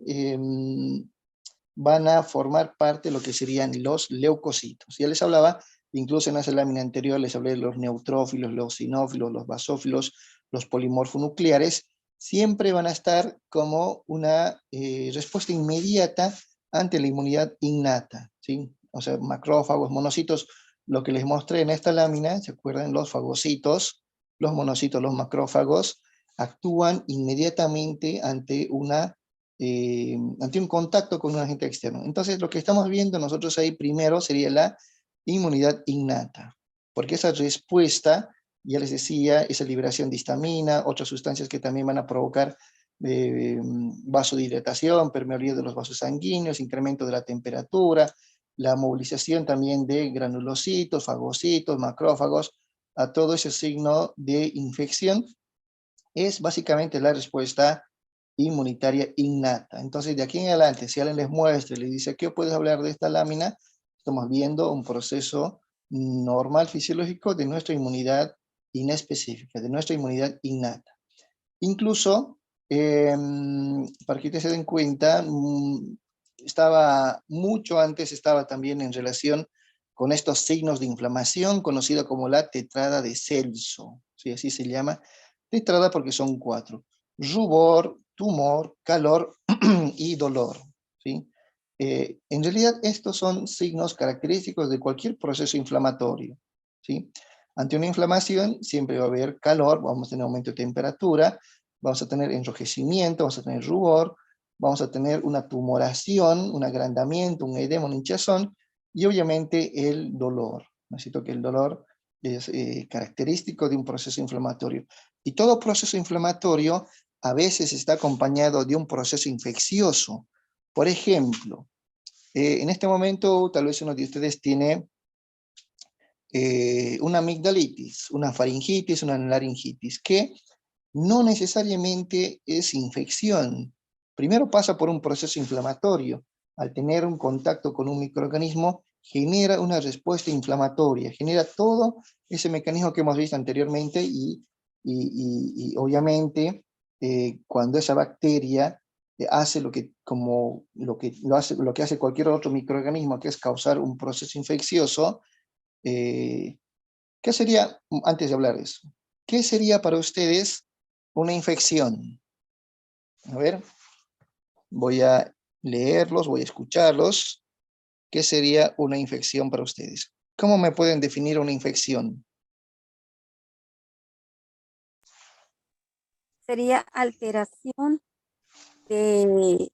van a formar parte de lo que serían los leucocitos. Ya les hablaba, incluso en esa lámina anterior les hablé de los neutrófilos, los eosinófilos, los basófilos, los polimorfonucleares, siempre van a estar como una respuesta inmediata ante la inmunidad innata, ¿sí? O sea, macrófagos, monocitos, lo que les mostré en esta lámina, ¿se acuerdan? Los fagocitos, los monocitos, los macrófagos, actúan inmediatamente ante ante un contacto con un agente externo. Entonces, lo que estamos viendo nosotros ahí primero sería la inmunidad innata, porque esa respuesta, ya les decía, esa liberación de histamina, otras sustancias que también van a provocar vasodilatación, permeabilidad de los vasos sanguíneos, incremento de la temperatura, la movilización también de granulocitos, fagocitos, macrófagos, a todo ese signo de infección, es básicamente la respuesta inmunitaria innata. Entonces, de aquí en adelante, si alguien les muestra y les dice, ¿qué puedes hablar de esta lámina? Estamos viendo un proceso normal fisiológico de nuestra inmunidad inespecífica, de nuestra inmunidad innata. Incluso, para que ustedes se den cuenta, mucho antes estaba también en relación con estos signos de inflamación, conocida como la tetrada de Celso, ¿sí? Así se llama, Tetrada porque son 4. Rubor, tumor, calor y dolor. ¿Sí? En realidad estos son signos característicos de cualquier proceso inflamatorio. ¿Sí? Ante una inflamación siempre va a haber calor, vamos a tener aumento de temperatura, vamos a tener enrojecimiento, vamos a tener rubor, vamos a tener una tumoración, un agrandamiento, un edema, una hinchazón, y obviamente el dolor. Necesito que el dolor es característico de un proceso inflamatorio. Y todo proceso inflamatorio a veces está acompañado de un proceso infeccioso. Por ejemplo, en este momento tal vez uno de ustedes tiene una amigdalitis, una faringitis, una laringitis, que no necesariamente es infección. Primero pasa por un proceso inflamatorio. Al tener un contacto con un microorganismo, genera una respuesta inflamatoria, genera todo ese mecanismo que hemos visto anteriormente y obviamente cuando esa bacteria hace lo que hace cualquier otro microorganismo, que es causar un proceso infeccioso, ¿qué sería, antes de hablar de eso, qué sería para ustedes una infección? A ver, voy a leerlos, voy a escucharlos. ¿Qué sería una infección para ustedes? ¿Cómo me pueden definir una infección? Sería alteración de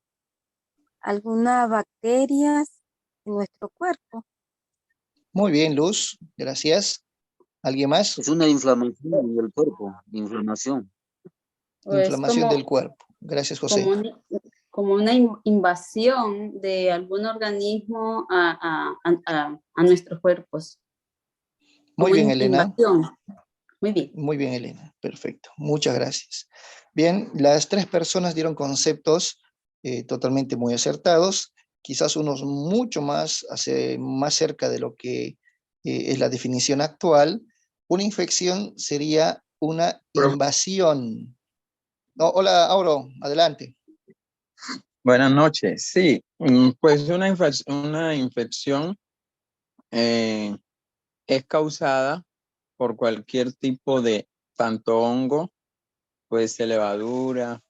alguna bacteria en nuestro cuerpo. Muy bien, Luz, gracias. ¿Alguien más? Es una inflamación del cuerpo, inflamación. O es Inflamación del cuerpo. Gracias, como, José. como una invasión de algún organismo a nuestros cuerpos. Muy Como bien, una Elena. invasión. Muy bien. Muy bien, Elena. Perfecto. Muchas gracias. Bien, las 3 personas dieron conceptos totalmente muy acertados, quizás unos mucho más, más cerca de lo que es la definición actual. Una infección sería una invasión. No, hola, Auro, adelante. Buenas noches. Sí, pues una infección es causada por cualquier tipo de, tanto hongo, puede ser levadura,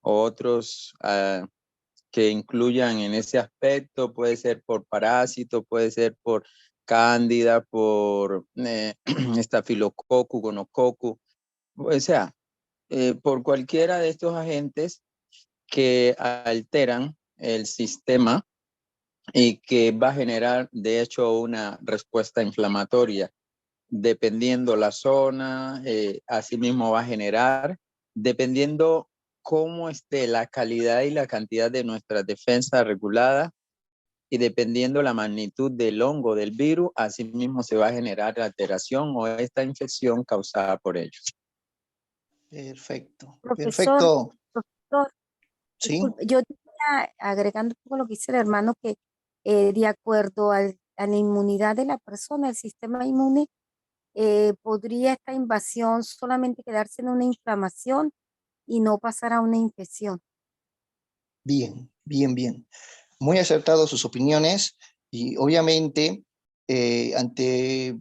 o otros que incluyan en ese aspecto, puede ser por parásito, puede ser por cándida, por estafilococcus, gonococcus, o sea, por cualquiera de estos agentes que alteran el sistema y que va a generar, de hecho, una respuesta inflamatoria. Dependiendo la zona, asimismo va a generar, dependiendo cómo esté la calidad y la cantidad de nuestra defensa regulada y dependiendo la magnitud del hongo del virus, asimismo se va a generar la alteración o esta infección causada por ellos. Perfecto. Profesor, Perfecto. profesor, Sí. disculpe, yo diría, agregando un poco lo que dice el hermano, que de acuerdo a la inmunidad de la persona, el sistema inmune, podría esta invasión solamente quedarse en una inflamación y no pasar a una infección. Bien, bien, bien. Muy acertados sus opiniones y obviamente ante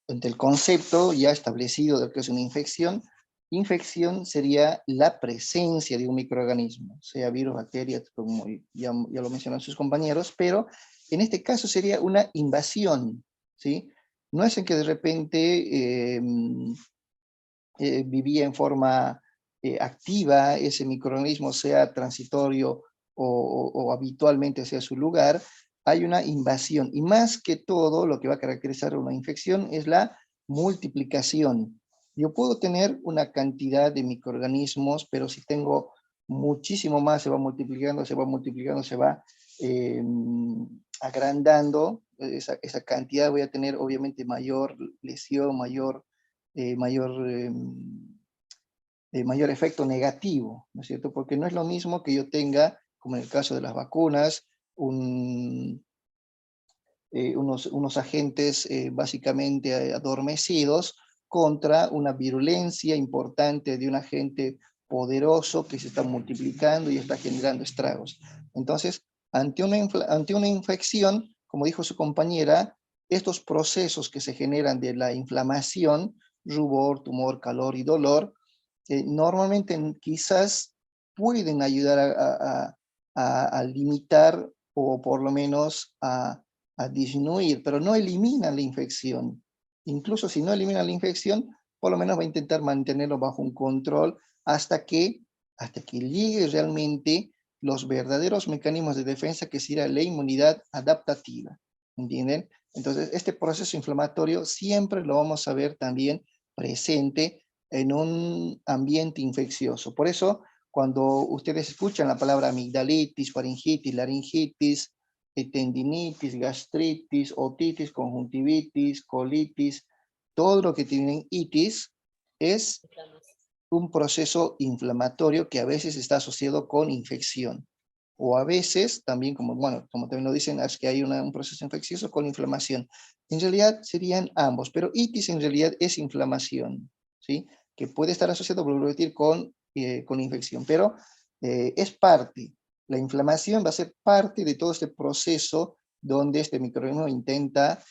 el concepto ya establecido de que es una infección, infección sería la presencia de un microorganismo, sea virus, bacteria, como ya lo mencionaron sus compañeros, pero en este caso sería una invasión, ¿sí? No es en que de repente vivía en forma activa, ese microorganismo sea transitorio o habitualmente sea su lugar, hay una invasión. Y más que todo, lo que va a caracterizar una infección es la multiplicación. Yo puedo tener una cantidad de microorganismos, pero si tengo muchísimo más, se va multiplicando, se va multiplicando, se va agrandando, esa cantidad voy a tener obviamente mayor lesión, mayor mayor efecto negativo, ¿no es cierto? Porque no es lo mismo que yo tenga, como en el caso de las vacunas, unos agentes básicamente adormecidos contra una virulencia importante de un agente poderoso que se está multiplicando y está generando estragos. Entonces, ante una infección, como dijo su compañera, estos procesos que se generan de la inflamación, rubor, tumor, calor y dolor, normalmente quizás pueden ayudar a limitar o por lo menos a disminuir, pero no eliminan la infección. Incluso si no eliminan la infección, por lo menos va a intentar mantenerlo bajo un control hasta que llegue realmente los verdaderos mecanismos de defensa, que sería la inmunidad adaptativa, ¿entienden? Entonces, este proceso inflamatorio siempre lo vamos a ver también presente en un ambiente infeccioso. Por eso, cuando ustedes escuchan la palabra amigdalitis, faringitis, laringitis, tendinitis, gastritis, otitis, conjuntivitis, colitis, todo lo que tienen itis es un proceso inflamatorio que a veces está asociado con infección. O a veces también, como también lo dicen, es que hay un proceso infeccioso con inflamación. En realidad serían ambos, pero itis en realidad es inflamación, ¿sí? Que puede estar asociado, por repetir, con infección, pero es parte. La inflamación va a ser parte de todo este proceso donde este microorganismo intenta,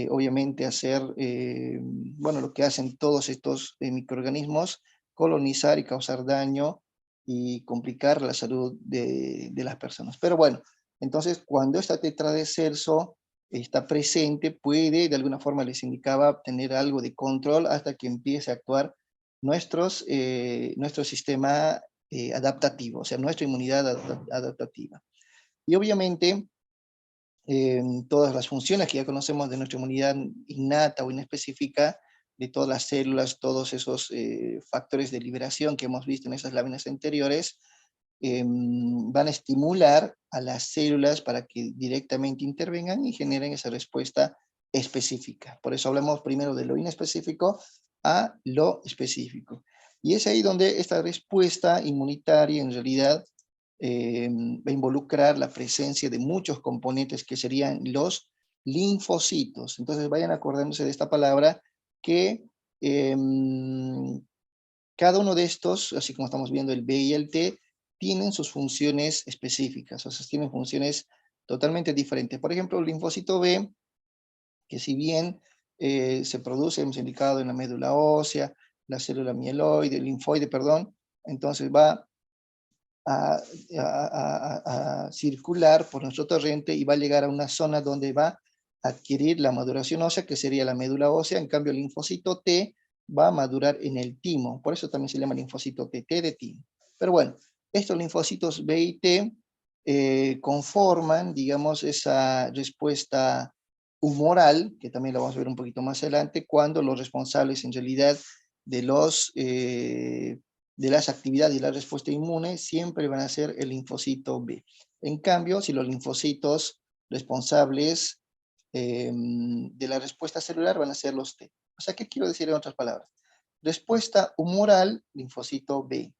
obviamente, hacer, lo que hacen todos estos microorganismos, colonizar y causar daño y complicar la salud de las personas. Pero bueno, entonces cuando esta tetradecelso está presente, puede, de alguna forma les indicaba, tener algo de control hasta que empiece a actuar nuestro sistema adaptativo, o sea, nuestra inmunidad adaptativa. Y obviamente, todas las funciones que ya conocemos de nuestra inmunidad innata o inespecífica, de todas las células, todos esos factores de liberación que hemos visto en esas láminas anteriores, van a estimular a las células para que directamente intervengan y generen esa respuesta específica. Por eso hablamos primero de lo inespecífico a lo específico. Y es ahí donde esta respuesta inmunitaria en realidad va a involucrar la presencia de muchos componentes que serían los linfocitos. Entonces vayan acordándose de esta palabra, que cada uno de estos, así como estamos viendo el B y el T, tienen sus funciones específicas, o sea, tienen funciones totalmente diferentes. Por ejemplo, el linfocito B, que si bien se produce, hemos indicado, en la médula ósea, la célula mieloide, linfoide, perdón, entonces va a circular por nuestro torrente y va a llegar a una zona donde va a adquirir la maduración ósea, que sería la médula ósea. En cambio, el linfocito T va a madurar en el timo, por eso también se llama linfocito T, T de timo. Pero bueno, estos linfocitos B y T conforman, digamos, esa respuesta humoral, que también lo vamos a ver un poquito más adelante, cuando los responsables en realidad de las actividades y la respuesta inmune siempre van a ser el linfocito B. En cambio, si los linfocitos responsables de la respuesta celular van a ser los T. O sea, ¿qué quiero decir en otras palabras? Respuesta humoral, linfocito B.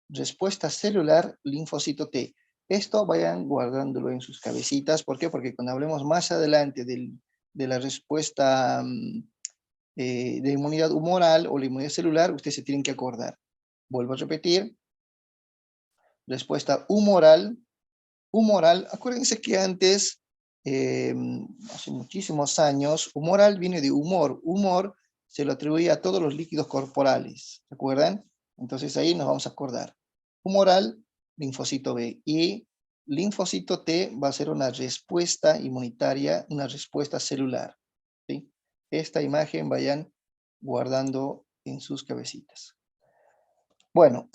Respuesta celular, linfocito T. Esto vayan guardándolo en sus cabecitas. ¿Por qué? Porque cuando hablemos más adelante de la respuesta de inmunidad humoral o la inmunidad celular, ustedes se tienen que acordar. Vuelvo a repetir. Respuesta humoral. Humoral, acuérdense que antes, hace muchísimos años, humoral viene de humor. Humor se lo atribuía a todos los líquidos corporales, ¿se acuerdan? Entonces ahí nos vamos a acordar. Humoral, linfocito B. Y linfocito T va a ser una respuesta inmunitaria, una respuesta celular, ¿sí? Esta imagen vayan guardando en sus cabecitas. Bueno,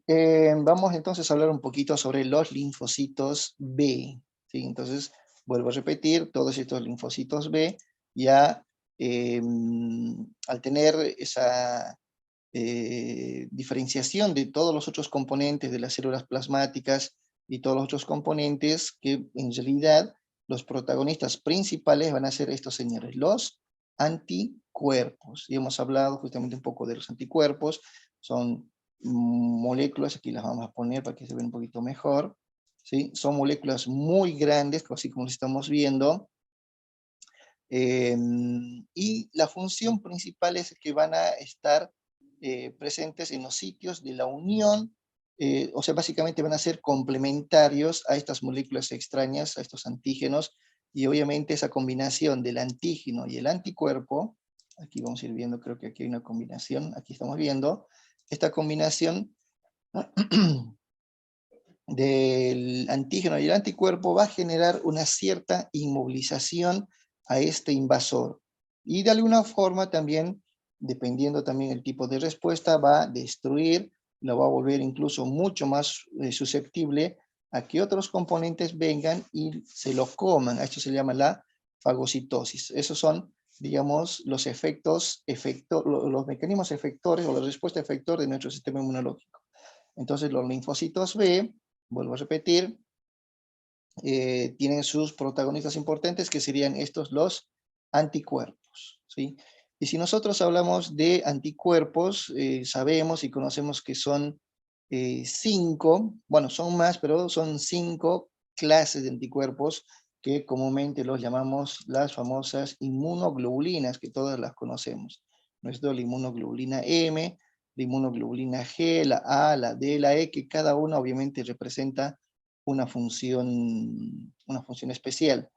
vamos entonces a hablar un poquito sobre los linfocitos B, ¿sí? Entonces, vuelvo a repetir, todos estos linfocitos B ya al tener esa diferenciación de todos los otros componentes de las células plasmáticas y todos los otros componentes, que en realidad los protagonistas principales van a ser estos señores, los anticuerpos. Y hemos hablado justamente un poco de los anticuerpos. Son moléculas, aquí las vamos a poner para que se vean un poquito mejor, ¿sí? Son moléculas muy grandes, así como estamos viendo, y la función principal es que van a estar presentes en los sitios de la unión, o sea, básicamente van a ser complementarios a estas moléculas extrañas, a estos antígenos, y obviamente esa combinación del antígeno y el anticuerpo, aquí vamos a ir viendo, creo que aquí hay una combinación, aquí estamos viendo, esta combinación del antígeno y el anticuerpo va a generar una cierta inmovilización a este invasor. Y de alguna forma también, dependiendo también el tipo de respuesta, va a destruir, lo va a volver incluso mucho más susceptible a que otros componentes vengan y se lo coman. A esto se llama la fagocitosis. Esos son, digamos, los los mecanismos efectores o la respuesta efector de nuestro sistema inmunológico. Entonces los linfocitos B, vuelvo a repetir, tienen sus protagonistas importantes que serían estos los anticuerpos, ¿sí? Y si nosotros hablamos de anticuerpos, sabemos y conocemos que son 5, bueno, son más, pero son 5 clases de anticuerpos que comúnmente los llamamos las famosas inmunoglobulinas, que todas las conocemos. ¿No es? La inmunoglobulina M, la inmunoglobulina G, la A, la D, la E, que cada una obviamente representa una función especial.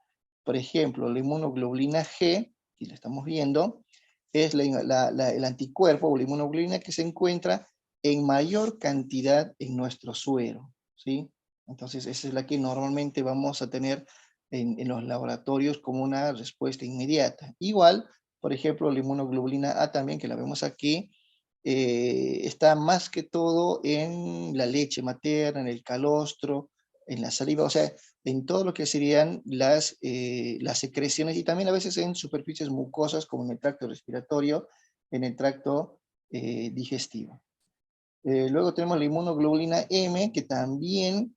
Por ejemplo, la inmunoglobulina G, aquí la estamos viendo, es el anticuerpo o la inmunoglobulina que se encuentra en mayor cantidad en nuestro suero, ¿sí? Entonces esa es la que normalmente vamos a tener en los laboratorios como una respuesta inmediata. Igual, por ejemplo, la inmunoglobulina A también, que la vemos aquí, está más que todo en la leche materna, en el calostro, en la saliva, o sea, en todo lo que serían las secreciones y también a veces en superficies mucosas como en el tracto respiratorio, en el tracto digestivo. Luego tenemos la inmunoglobulina M, que también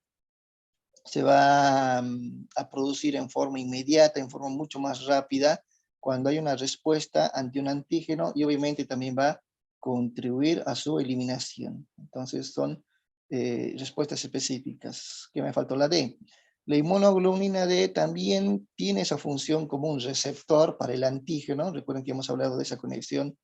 se va a producir en forma inmediata, en forma mucho más rápida, cuando hay una respuesta ante un antígeno y obviamente también va a contribuir a su eliminación. Entonces son respuestas específicas. ¿Qué me faltó? La D. La inmunoglobulina D también tiene esa función como un receptor para el antígeno. Recuerden que hemos hablado de esa conexión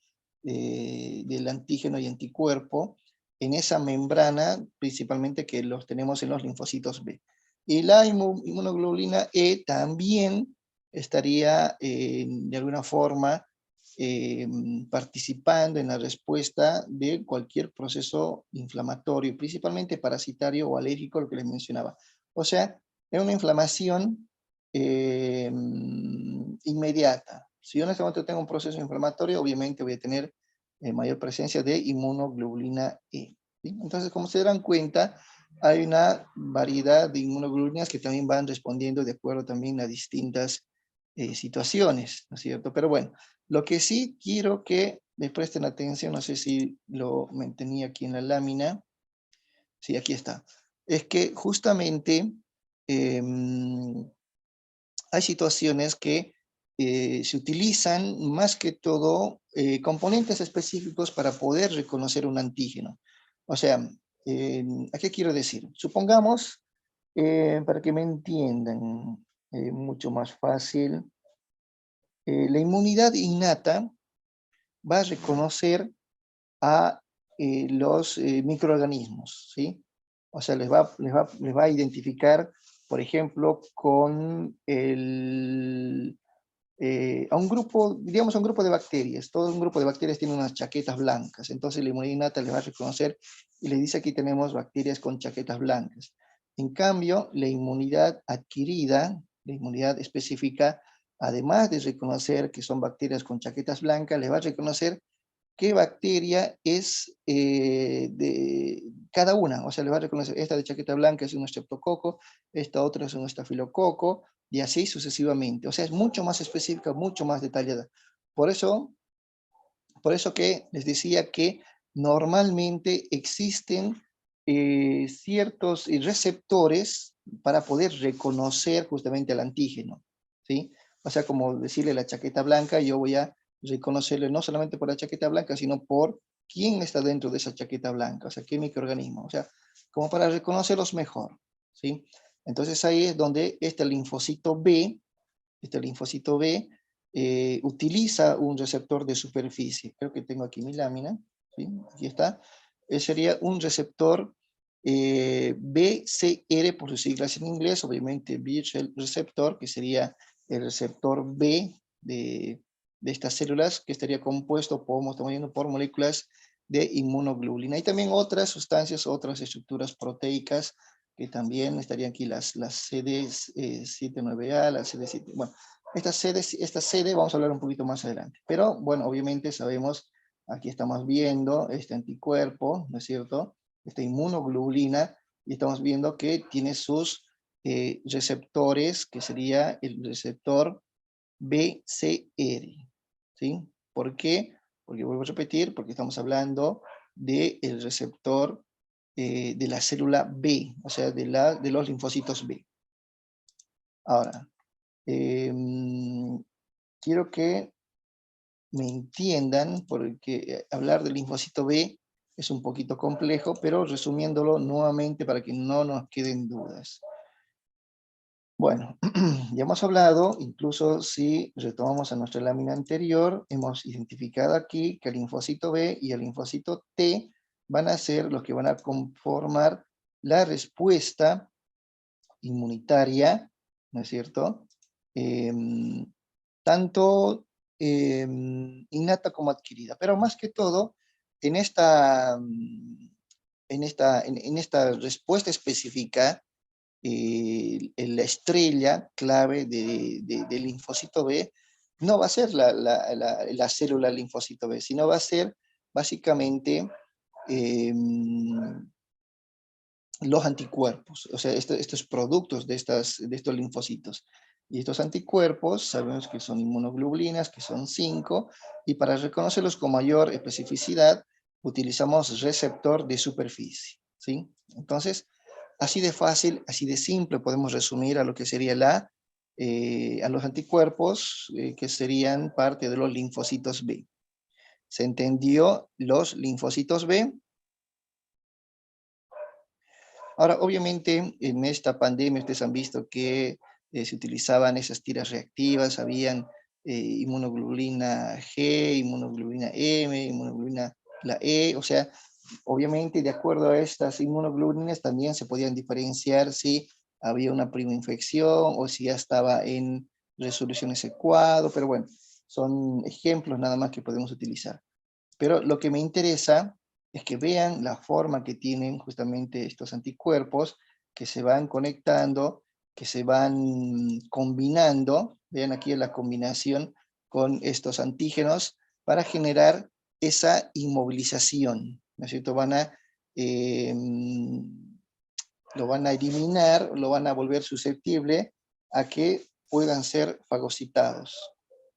del antígeno y anticuerpo en esa membrana, principalmente que los tenemos en los linfocitos B. Y la inmunoglobulina E también estaría de alguna forma participando en la respuesta de cualquier proceso inflamatorio, principalmente parasitario o alérgico, lo que les mencionaba. O sea, es una inflamación inmediata. Si yo en este momento tengo un proceso inflamatorio, obviamente voy a tener mayor presencia de inmunoglobulina E. ¿Sí? Entonces, como se darán cuenta, hay una variedad de inmunoglobulinas que también van respondiendo de acuerdo también a distintas situaciones, ¿no es cierto? Pero bueno, lo que sí quiero que me presten atención, no sé si lo mantenía aquí en la lámina, sí, aquí está, es que justamente hay situaciones que se utilizan más que todo componentes específicos para poder reconocer un antígeno. O sea, ¿a qué quiero decir? Supongamos, para que me entiendan mucho más fácil, la inmunidad innata va a reconocer a los microorganismos, ¿sí? O sea, les va a identificar, por ejemplo, con a un grupo, digamos a un grupo de bacterias. Todo un grupo de bacterias tiene unas chaquetas blancas. Entonces la inmunidad innata les va a reconocer y le dice aquí tenemos bacterias con chaquetas blancas. En cambio, la inmunidad adquirida, la inmunidad específica, además de reconocer que son bacterias con chaquetas blancas, le va a reconocer qué bacteria es de cada una. O sea, le va a reconocer, esta de chaqueta blanca es un estreptococo, esta otra es un estafilococo, y así sucesivamente. O sea, es mucho más específica, mucho más detallada. Por eso que les decía que normalmente existen ciertos receptores para poder reconocer justamente al antígeno, ¿sí? O sea, como decirle la chaqueta blanca, yo voy a reconocerle no solamente por la chaqueta blanca, sino por quién está dentro de esa chaqueta blanca, o sea, qué microorganismo, o sea, como para reconocerlos mejor, ¿sí? Entonces ahí es donde este linfocito B utiliza un receptor de superficie. Creo que tengo aquí mi lámina, ¿sí? Aquí está. Sería un receptor BCR por sus siglas en inglés, obviamente B receptor, que sería el receptor B de estas células, que estaría compuesto por moléculas de inmunoglobulina. Y también otras sustancias, otras estructuras proteicas que también estarían aquí, las CD79A, las CD7, bueno, esta sede vamos a hablar un poquito más adelante. Pero bueno, obviamente sabemos, aquí estamos viendo este anticuerpo, ¿no es cierto? Esta inmunoglobulina, y estamos viendo que tiene sus receptores, que sería el receptor BCR, ¿sí? ¿Por qué? Porque vuelvo a repetir, porque estamos hablando del receptor de la célula B, o sea, de los linfocitos B. Ahora, quiero que me entiendan, porque hablar del linfocito B es un poquito complejo, pero resumiéndolo nuevamente para que no nos queden dudas. Bueno, ya hemos hablado, incluso si retomamos a nuestra lámina anterior, hemos identificado aquí que el linfocito B y el linfocito T van a ser los que van a conformar la respuesta inmunitaria, ¿no es cierto? Tanto innata como adquirida, pero más que todo, en esta respuesta específica, la estrella clave del linfocito B no va a ser la célula linfocito B, sino va a ser básicamente los anticuerpos, o sea, estos productos de estos linfocitos. Y estos anticuerpos sabemos que son inmunoglobulinas, que son 5, y para reconocerlos con mayor especificidad utilizamos receptor de superficie, ¿sí? Entonces, así de fácil, así de simple podemos resumir a lo que sería a los anticuerpos que serían parte de los linfocitos B. ¿Se entendió los linfocitos B? Ahora, obviamente, en esta pandemia ustedes han visto que se utilizaban esas tiras reactivas, habían inmunoglobulina G, inmunoglobulina M, inmunoglobulina la E, o sea, obviamente de acuerdo a estas inmunoglobulinas también se podían diferenciar si había una prima infección o si ya estaba en resolución ese cuadro, pero bueno, son ejemplos nada más que podemos utilizar. Pero lo que me interesa es que vean la forma que tienen justamente estos anticuerpos, que se van conectando, que se van combinando, vean aquí la combinación con estos antígenos, para generar esa inmovilización, ¿no es cierto? Lo van a eliminar, lo van a volver susceptible a que puedan ser fagocitados.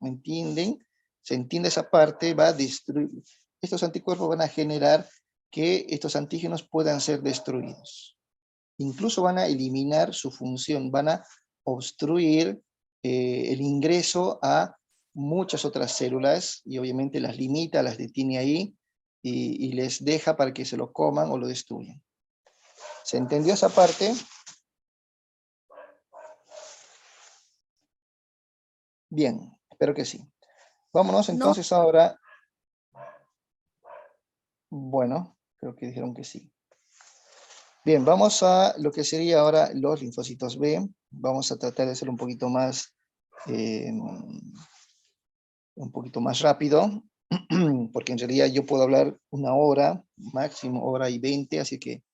¿Me entienden? Se entiende esa parte, va a destruir. Estos anticuerpos van a generar que estos antígenos puedan ser destruidos. Incluso van a eliminar su función, van a obstruir el ingreso a muchas otras células y obviamente las limita, las detiene ahí y les deja para que se lo coman o lo destruyan. ¿Se entendió esa parte? Bien, espero que sí. Vámonos entonces ahora. Bueno, creo que dijeron que sí. Bien, vamos a lo que sería ahora los linfocitos B. Vamos a tratar de hacer un poquito más rápido, porque en realidad yo puedo hablar 1 hora, máximo 1:20, así que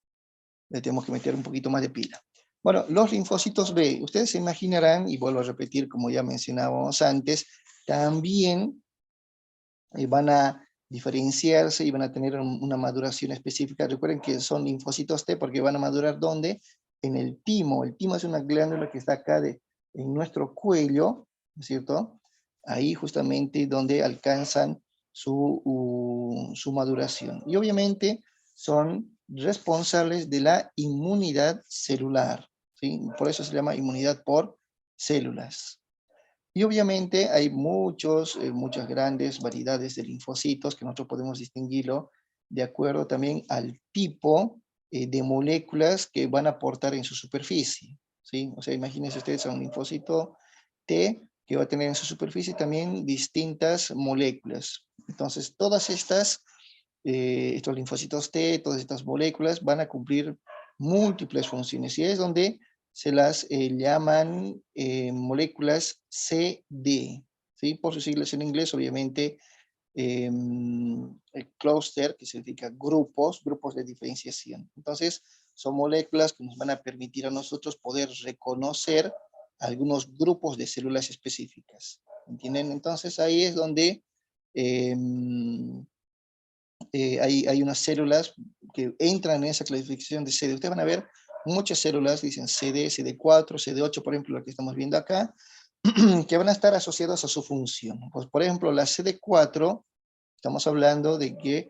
le tenemos que meter un poquito más de pila. Bueno, los linfocitos B, ustedes se imaginarán, y vuelvo a repetir como ya mencionábamos antes, también van a diferenciarse y van a tener una maduración específica. Recuerden que son linfocitos T porque van a madurar ¿dónde? En el timo. El timo es una glándula que está acá en nuestro cuello, ¿no es cierto? Ahí justamente donde alcanzan su maduración. Y obviamente son responsables de la inmunidad celular, ¿sí? Por eso se llama inmunidad por células. Y obviamente hay muchas grandes variedades de linfocitos que nosotros podemos distinguirlo de acuerdo también al tipo de moléculas que van a aportar en su superficie, ¿sí? O sea, imagínense ustedes a un linfocito T que va a tener en su superficie también distintas moléculas. Entonces, todas estos linfocitos T, todas estas moléculas van a cumplir múltiples funciones y es donde se las llaman moléculas CD, ¿sí? Por sus siglas en inglés, obviamente el clúster, que significa grupos de diferenciación. Entonces, son moléculas que nos van a permitir a nosotros poder reconocer algunos grupos de células específicas. ¿Entienden? Entonces, ahí es donde hay unas células que entran en esa clasificación de CD. Ustedes van a ver muchas células, dicen CD, CD4, CD8, por ejemplo, la que estamos viendo acá, que van a estar asociadas a su función. Pues, por ejemplo, la CD4, estamos hablando de que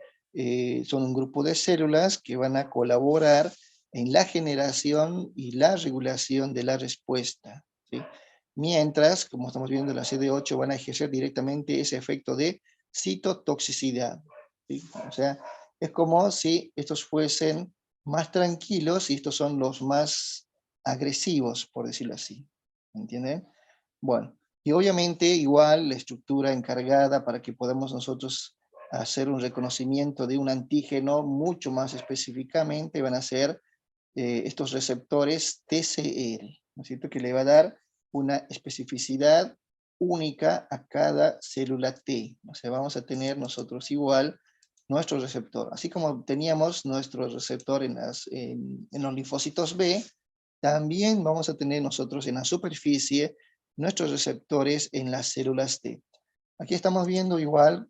son un grupo de células que van a colaborar en la generación y la regulación de la respuesta, ¿sí? Mientras, como estamos viendo, la CD8 van a ejercer directamente ese efecto de citotoxicidad, ¿sí? O sea, es como si estos fuesen más tranquilos y estos son los más agresivos, por decirlo así. ¿Entienden? Bueno, y obviamente igual la estructura encargada para que podamos nosotros hacer un reconocimiento de un antígeno mucho más específicamente van a ser estos receptores TCR, ¿no es cierto? Que le va a dar una especificidad única a cada célula T. O sea, vamos a tener nosotros igual nuestro receptor. Así como teníamos nuestro receptor en los linfocitos B, también vamos a tener nosotros en la superficie nuestros receptores en las células T. Aquí estamos viendo igual,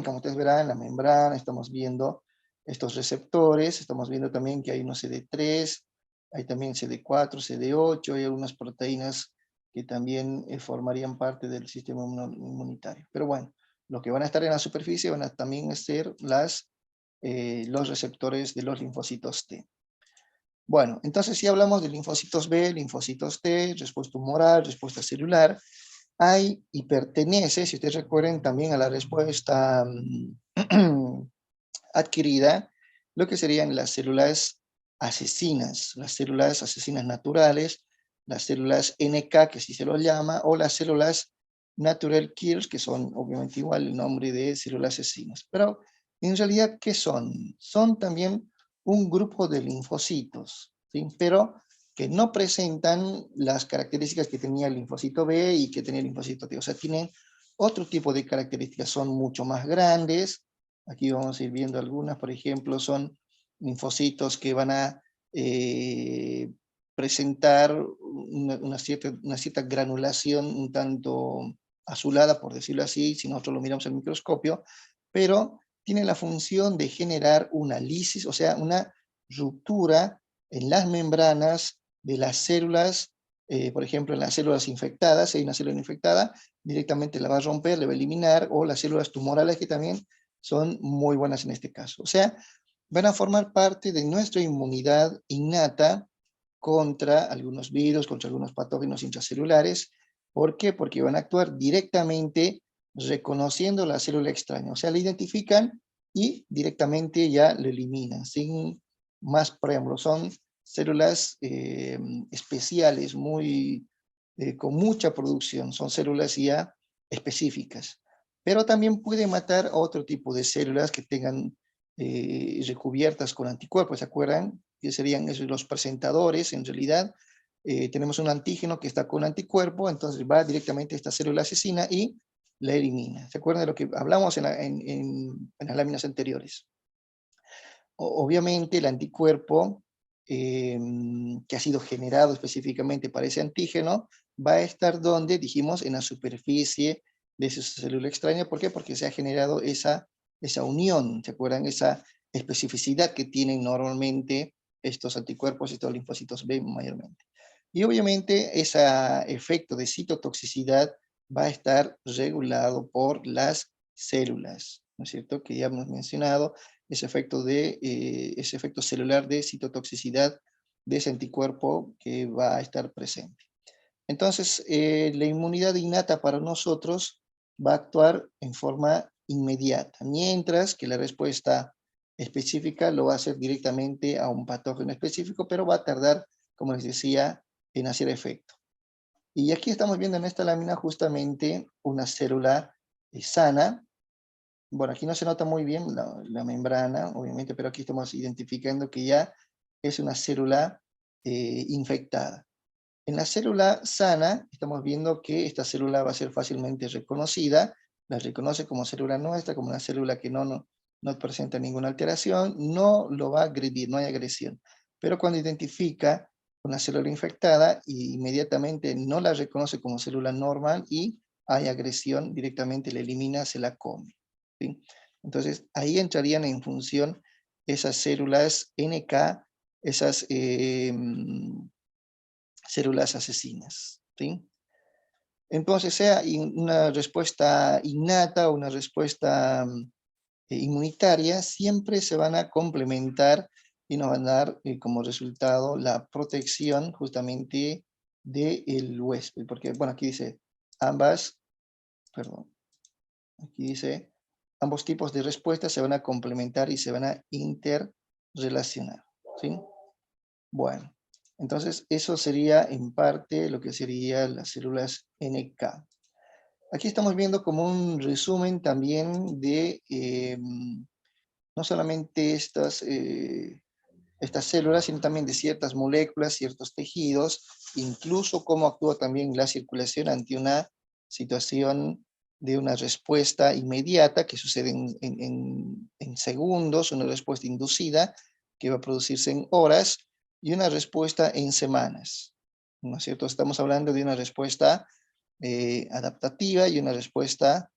como ustedes verán, en la membrana, estamos viendo estos receptores, estamos viendo también que hay unos CD3, hay también CD4, CD8, hay algunas proteínas que también formarían parte del sistema inmunitario. Pero bueno, lo que van a estar en la superficie van a también ser los receptores de los linfocitos T. Bueno, entonces si hablamos de linfocitos B, linfocitos T, respuesta humoral, respuesta celular, hay y pertenece, si ustedes recuerden, también a la respuesta adquirida, lo que serían las células asesinas naturales, las células NK, que así se lo llama, o las células natural killers, que son obviamente igual el nombre de células asesinas. Pero en realidad, ¿qué son? Son también un grupo de linfocitos, ¿sí? Pero que no presentan las características que tenía el linfocito B y que tenía el linfocito T. O sea, tienen otro tipo de características, son mucho más grandes. Aquí vamos a ir viendo algunas, por ejemplo, son linfocitos que van a presentar una cierta granulación un tanto azulada, por decirlo así, si nosotros lo miramos al microscopio, pero tiene la función de generar una lisis, o sea, una ruptura en las membranas de las células, por ejemplo, en las células infectadas, si hay una célula infectada, directamente la va a romper, la va a eliminar, o las células tumorales que también son muy buenas en este caso. O sea, van a formar parte de nuestra inmunidad innata contra algunos virus, contra algunos patógenos intracelulares. ¿Por qué? Porque van a actuar directamente reconociendo la célula extraña. O sea, la identifican y directamente ya la eliminan, sin más preámbulos. Son células especiales, con mucha producción. Son células ya específicas. Pero también puede matar a otro tipo de células que tengan recubiertas con anticuerpos, ¿se acuerdan? Que serían esos los presentadores, en realidad. Tenemos un antígeno que está con anticuerpo, entonces va directamente a esta célula asesina y la elimina. ¿Se acuerdan de lo que hablamos en las láminas anteriores? Obviamente el anticuerpo que ha sido generado específicamente para ese antígeno va a estar donde, dijimos, en la superficie de esa célula extraña. ¿Por qué? Porque se ha generado esa unión, ¿se acuerdan? Esa especificidad que tienen normalmente estos anticuerpos, estos linfocitos B mayormente. Y obviamente ese efecto de citotoxicidad va a estar regulado por las células, ¿no es cierto? Que ya hemos mencionado ese efecto celular de citotoxicidad de ese anticuerpo que va a estar presente. Entonces, la inmunidad innata para nosotros va a actuar en forma inmediata, mientras que la respuesta específica lo va a hacer directamente a un patógeno específico, pero va a tardar, como les decía, en hacer efecto. Y aquí estamos viendo en esta lámina justamente una célula sana. Bueno, aquí no se nota muy bien la membrana, obviamente, pero aquí estamos identificando que ya es una célula infectada. En la célula sana, estamos viendo que esta célula va a ser fácilmente reconocida la reconoce como célula nuestra, como una célula que no presenta ninguna alteración, no lo va a agredir, no hay agresión. Pero cuando identifica una célula infectada, inmediatamente no la reconoce como célula normal y hay agresión, directamente la elimina, se la come, ¿sí? Entonces, ahí entrarían en función esas células NK, esas células asesinas, ¿sí? Entonces, sea una respuesta innata o una respuesta inmunitaria, siempre se van a complementar y nos van a dar como resultado la protección justamente del huésped. Porque, bueno, aquí dice ambas, perdón, aquí dice ambos tipos de respuestas se van a complementar y se van a interrelacionar, ¿sí? Bueno, entonces eso sería en parte lo que serían las células NK. Aquí estamos viendo como un resumen también de no solamente estas células, sino también de ciertas moléculas, ciertos tejidos, incluso cómo actúa también la circulación ante una situación de una respuesta inmediata que sucede en segundos, una respuesta inducida que va a producirse en horas y una respuesta en semanas, ¿no es cierto? Estamos hablando de una respuesta adaptativa y una respuesta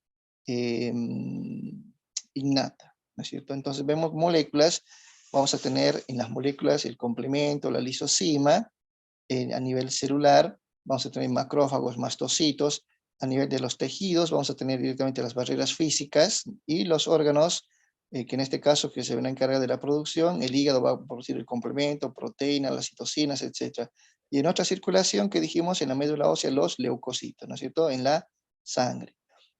innata, ¿no es cierto? Entonces vemos moléculas, vamos a tener en las moléculas el complemento, la lisosima, a nivel celular, vamos a tener macrófagos, mastocitos, a nivel de los tejidos, vamos a tener directamente las barreras físicas y los órganos, que en este caso que se van a encargar de la producción, el hígado va a producir el complemento, proteínas, las citocinas, etc. Y en otra circulación que dijimos en la médula ósea, los leucocitos, ¿no es cierto? En la sangre.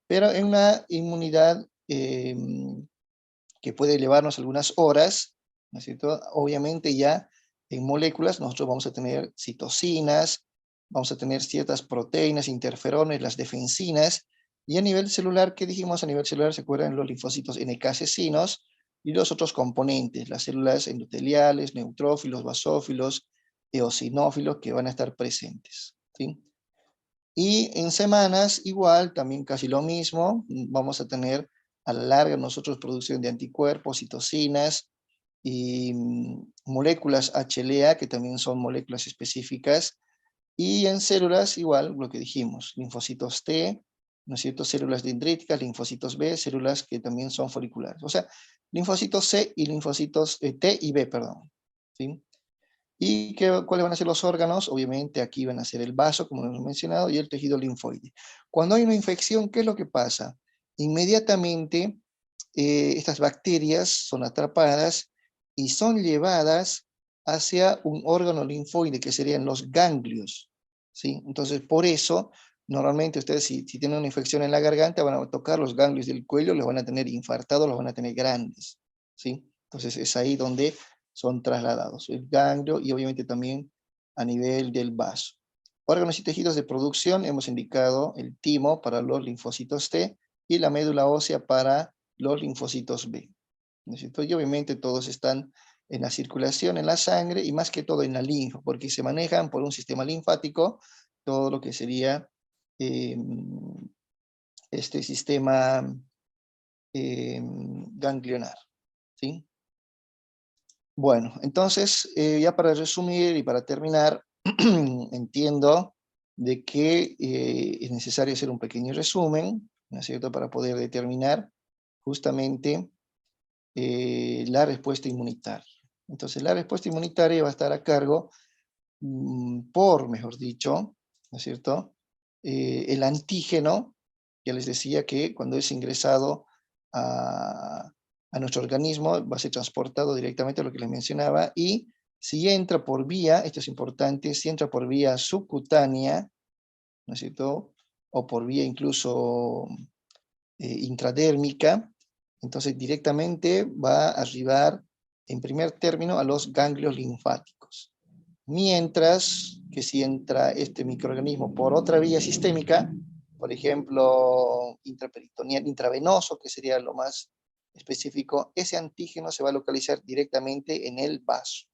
Pero en una inmunidad que puede llevarnos algunas horas, ¿no es cierto? Obviamente ya en moléculas nosotros vamos a tener citocinas, vamos a tener ciertas proteínas, interferones, las defensinas, y a nivel celular, ¿qué dijimos? A nivel celular se acuerdan los linfocitos NK asesinos y los otros componentes, las células endoteliales, neutrófilos, basófilos, eosinófilos que van a estar presentes, ¿sí? Y en semanas, igual, también casi lo mismo, vamos a tener a la larga nosotros producción de anticuerpos, citocinas y moléculas HLA, que también son moléculas específicas, y en células, igual, lo que dijimos, linfocitos T, ¿no es cierto? Células dendríticas, linfocitos B, células que también son foliculares. O sea, linfocitos C y linfocitos T y B, perdón, ¿sí? ¿Y cuáles van a ser los órganos? Obviamente aquí van a ser el vaso, como hemos mencionado, y el tejido linfoide. Cuando hay una infección, ¿qué es lo que pasa? Inmediatamente estas bacterias son atrapadas y son llevadas hacia un órgano linfoide, que serían los ganglios, ¿sí? Entonces, por eso, normalmente ustedes si tienen una infección en la garganta, van a tocar los ganglios del cuello, los van a tener infartados, los van a tener grandes, ¿sí? Entonces, es ahí donde son trasladados, el ganglio y obviamente también a nivel del vaso. Órganos y tejidos de producción, hemos indicado el timo para los linfocitos T y la médula ósea para los linfocitos B, ¿no es cierto? Y obviamente todos están en la circulación, en la sangre y más que todo en la linfa, porque se manejan por un sistema linfático todo lo que sería este sistema ganglionar, ¿sí? Bueno, entonces, ya para resumir y para terminar, entiendo de que es necesario hacer un pequeño resumen, ¿no es cierto?, para poder determinar justamente la respuesta inmunitaria. Entonces, la respuesta inmunitaria va a estar a cargo mejor dicho, ¿no es cierto?, el antígeno, ya les decía que cuando es ingresado a nuestro organismo va a ser transportado directamente a lo que les mencionaba, y si entra por vía, esto es importante, si entra por vía subcutánea, ¿no es cierto?, o por vía incluso intradérmica, entonces directamente va a arribar en primer término a los ganglios linfáticos. Mientras que si entra este microorganismo por otra vía sistémica, por ejemplo, intraperitoneal, intravenoso, que sería lo más específico, ese antígeno se va a localizar directamente en el vaso.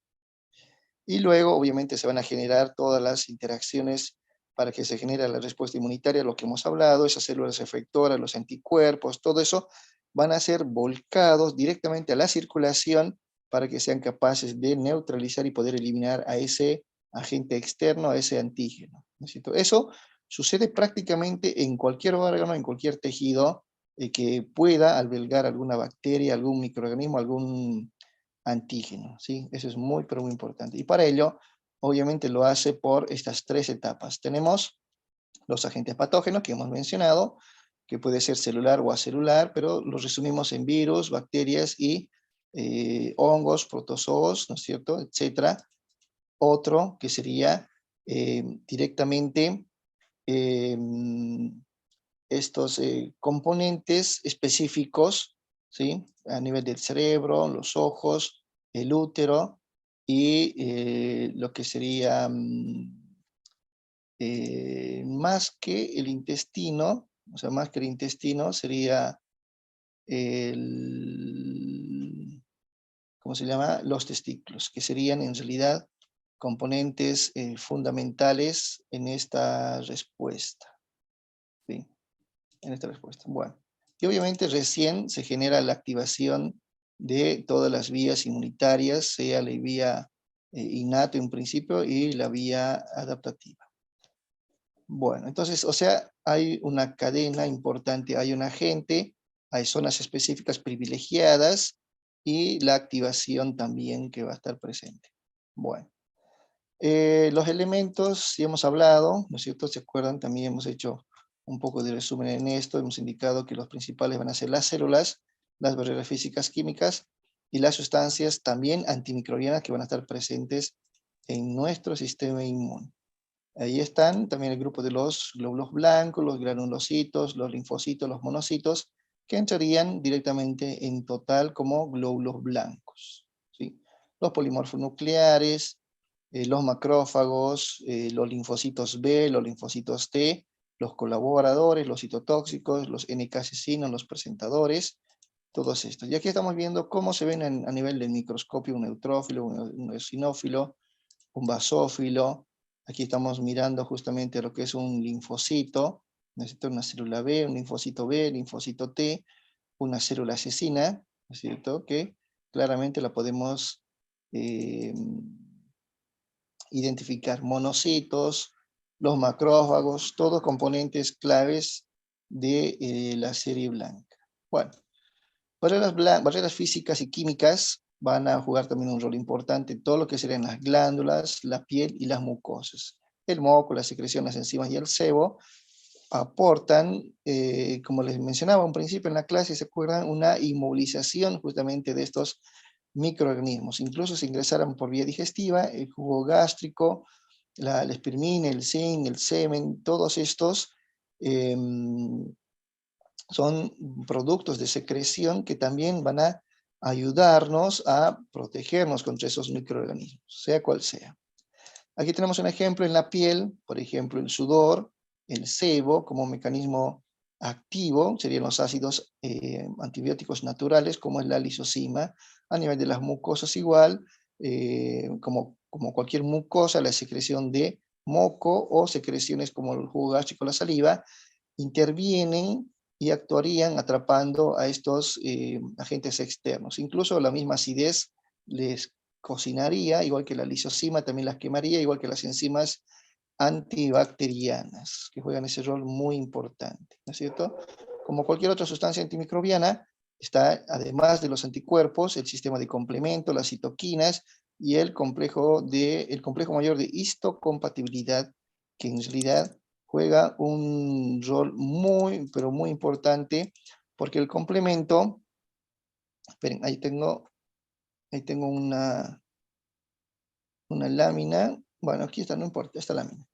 Y luego, obviamente, se van a generar todas las interacciones para que se genere la respuesta inmunitaria, lo que hemos hablado, esas células efectoras, los anticuerpos, todo eso van a ser volcados directamente a la circulación para que sean capaces de neutralizar y poder eliminar a ese agente externo, a ese antígeno, ¿no es cierto? Eso sucede prácticamente en cualquier órgano, en cualquier tejido que pueda albergar alguna bacteria, algún microorganismo, algún antígeno, ¿sí? Eso es muy, pero muy importante. Y para ello, obviamente lo hace por estas 3 etapas. Tenemos los agentes patógenos que hemos mencionado, que puede ser celular o acelular, pero los resumimos en virus, bacterias y hongos, protozoos, ¿no es cierto?, etcétera. Otro que sería directamente estos componentes específicos, ¿sí?, a nivel del cerebro, los ojos, el útero y lo que sería más que el intestino, o sea, más que el intestino sería ¿cómo se llama? Los testículos, que serían en realidad componentes fundamentales en esta respuesta. ¿Sí? En esta respuesta. Bueno, y obviamente recién se genera la activación de todas las vías inmunitarias, sea la vía innata en principio y la vía adaptativa. Bueno, entonces, o sea, hay una cadena importante, hay un agente, hay zonas específicas privilegiadas y la activación también que va a estar presente. Bueno, los elementos, ya hemos hablado, ¿no es cierto? ¿Se acuerdan? También hemos hecho un poco de resumen en esto, hemos indicado que los principales van a ser las células, las barreras físicas químicas y las sustancias también antimicrobianas que van a estar presentes en nuestro sistema inmune. Ahí están también el grupo de los glóbulos blancos, los granulocitos, los linfocitos, los monocitos, que entrarían directamente en total como glóbulos blancos, ¿sí? Los polimorfos nucleares, los macrófagos, los linfocitos B, los linfocitos T, los colaboradores, los citotóxicos, los NK-asesinos, los presentadores, todos estos. Y aquí estamos viendo cómo se ven a nivel del microscopio un neutrófilo, un eosinófilo, un basófilo. Aquí estamos mirando justamente lo que es un linfocito, necesito una célula B, un linfocito B, linfocito T, una célula asesina, ¿no es cierto?, que claramente la podemos identificar. Monocitos, los macrófagos, todos componentes claves de la serie blanca. Bueno, barreras físicas y químicas van a jugar también un rol importante en todo lo que serían las glándulas, la piel y las mucosas. El moco, la secreción, las enzimas y el sebo aportan, como les mencionaba un principio en la clase, se acuerdan, una inmovilización justamente de estos microorganismos. Incluso si ingresaran por vía digestiva, el jugo gástrico, la espirmina, el zinc, el semen, todos estos son productos de secreción que también van a ayudarnos a protegernos contra esos microorganismos, sea cual sea. Aquí tenemos un ejemplo en la piel, por ejemplo, el sudor, el sebo como mecanismo activo, serían los ácidos antibióticos naturales, como es la lisozima. A nivel de las mucosas igual, como cualquier mucosa, la secreción de moco o secreciones como el jugo gástrico, la saliva, intervienen y actuarían atrapando a estos agentes externos. Incluso la misma acidez les cocinaría, igual que la lisozima también las quemaría, igual que las enzimas antibacterianas, que juegan ese rol muy importante, ¿no es cierto? Como cualquier otra sustancia antimicrobiana, está, además de los anticuerpos, el sistema de complemento, las citoquinas y el complejo mayor de histocompatibilidad, que en realidad juega un rol muy, pero muy importante, porque el complemento, esperen, ahí tengo una lámina, bueno, aquí está, no importa, esta lámina.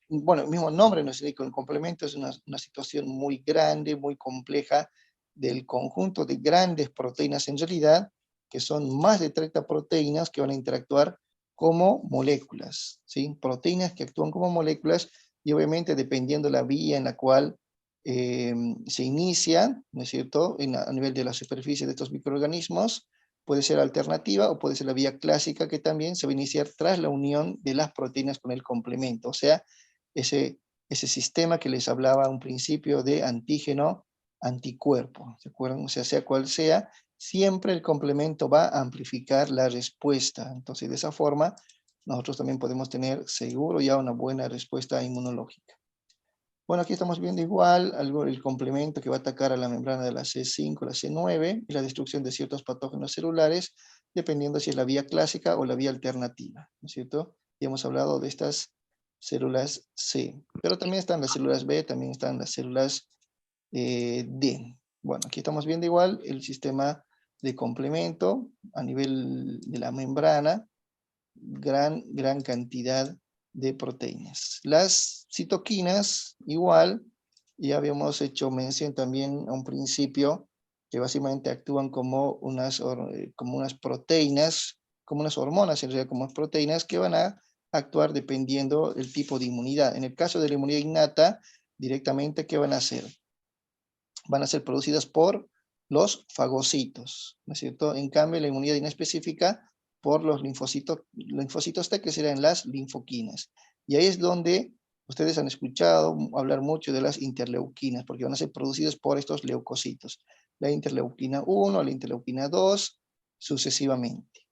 Bueno, el mismo nombre nos indica, el complemento es una situación muy grande, muy compleja, del conjunto de grandes proteínas en realidad, que son más de 30 proteínas que van a interactuar como moléculas, ¿sí? Proteínas que actúan como moléculas y obviamente dependiendo la vía en la cual se inicia, ¿no es cierto?, a nivel de la superficie de estos microorganismos, puede ser alternativa o puede ser la vía clásica, que también se va a iniciar tras la unión de las proteínas con el complemento. O sea, ese sistema que les hablaba a un principio de antígeno-anticuerpo. ¿Se acuerdan? O sea cual sea, siempre el complemento va a amplificar la respuesta. Entonces, de esa forma, nosotros también podemos tener seguro ya una buena respuesta inmunológica. Bueno, aquí estamos viendo igual el complemento que va a atacar a la membrana de la C5, la C9, y la destrucción de ciertos patógenos celulares, dependiendo si es la vía clásica o la vía alternativa, ¿no es cierto? Y hemos hablado de estas células C, pero también están las células B, también están las células D. Bueno, aquí estamos viendo igual el sistema de complemento a nivel de la membrana, gran cantidad de proteínas. Las citoquinas, igual, ya habíamos hecho mención también a un principio, que básicamente actúan como unas proteínas, como unas hormonas, en realidad como proteínas, que van a actuar dependiendo del tipo de inmunidad. En el caso de la inmunidad innata, directamente, ¿qué van a hacer? Van a ser producidas por los fagocitos, ¿no es cierto? En cambio, la inmunidad inespecífica por los linfocitos T, que serían las linfoquinas. Y ahí es donde ustedes han escuchado hablar mucho de las interleuquinas, porque van a ser producidas por estos leucocitos. La interleuquina 1, la interleuquina 2, sucesivamente.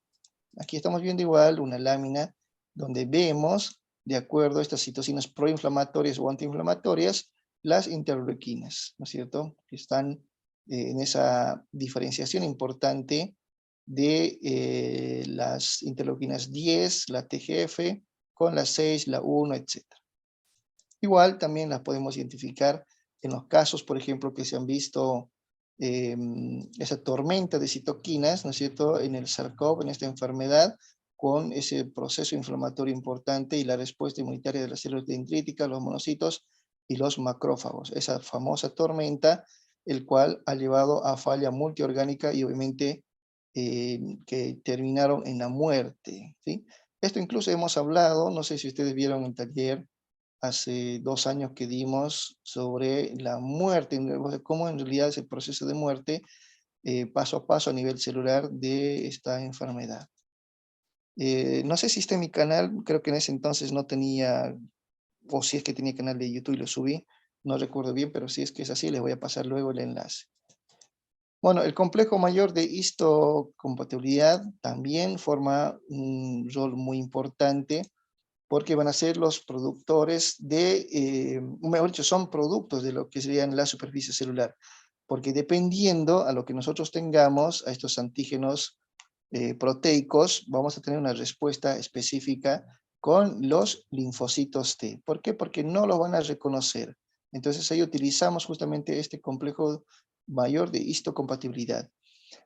Aquí estamos viendo igual una lámina donde vemos, de acuerdo a estas citocinas proinflamatorias o antiinflamatorias, las interleuquinas, ¿no es cierto? Que están en esa diferenciación importante de las interleuquinas 10, la TGF, con la 6, la 1, etc. Igual también las podemos identificar en los casos, por ejemplo, que se han visto esa tormenta de citoquinas, ¿no es cierto?, en el SARS-CoV, en esta enfermedad, con ese proceso inflamatorio importante y la respuesta inmunitaria de las células dendríticas, los monocitos y los macrófagos. Esa famosa tormenta, el cual ha llevado a falla multiorgánica y obviamente que terminaron en la muerte, ¿sí? Esto incluso hemos hablado, no sé si ustedes vieron el taller hace 2 años que dimos sobre la muerte, cómo en realidad es el proceso de muerte paso a paso a nivel celular de esta enfermedad. No sé si está en mi canal, creo que en ese entonces no tenía, o si es que tenía canal de YouTube y lo subí, no recuerdo bien, pero si es que es así, les voy a pasar luego el enlace. Bueno, el complejo mayor de histocompatibilidad también forma un rol muy importante porque van a ser los productores de, mejor dicho, son productos de lo que serían la superficie celular, porque dependiendo a lo que nosotros tengamos, a estos antígenos proteicos, vamos a tener una respuesta específica con los linfocitos T. ¿Por qué? Porque no lo van a reconocer. Entonces ahí utilizamos justamente este complejo mayor de histocompatibilidad.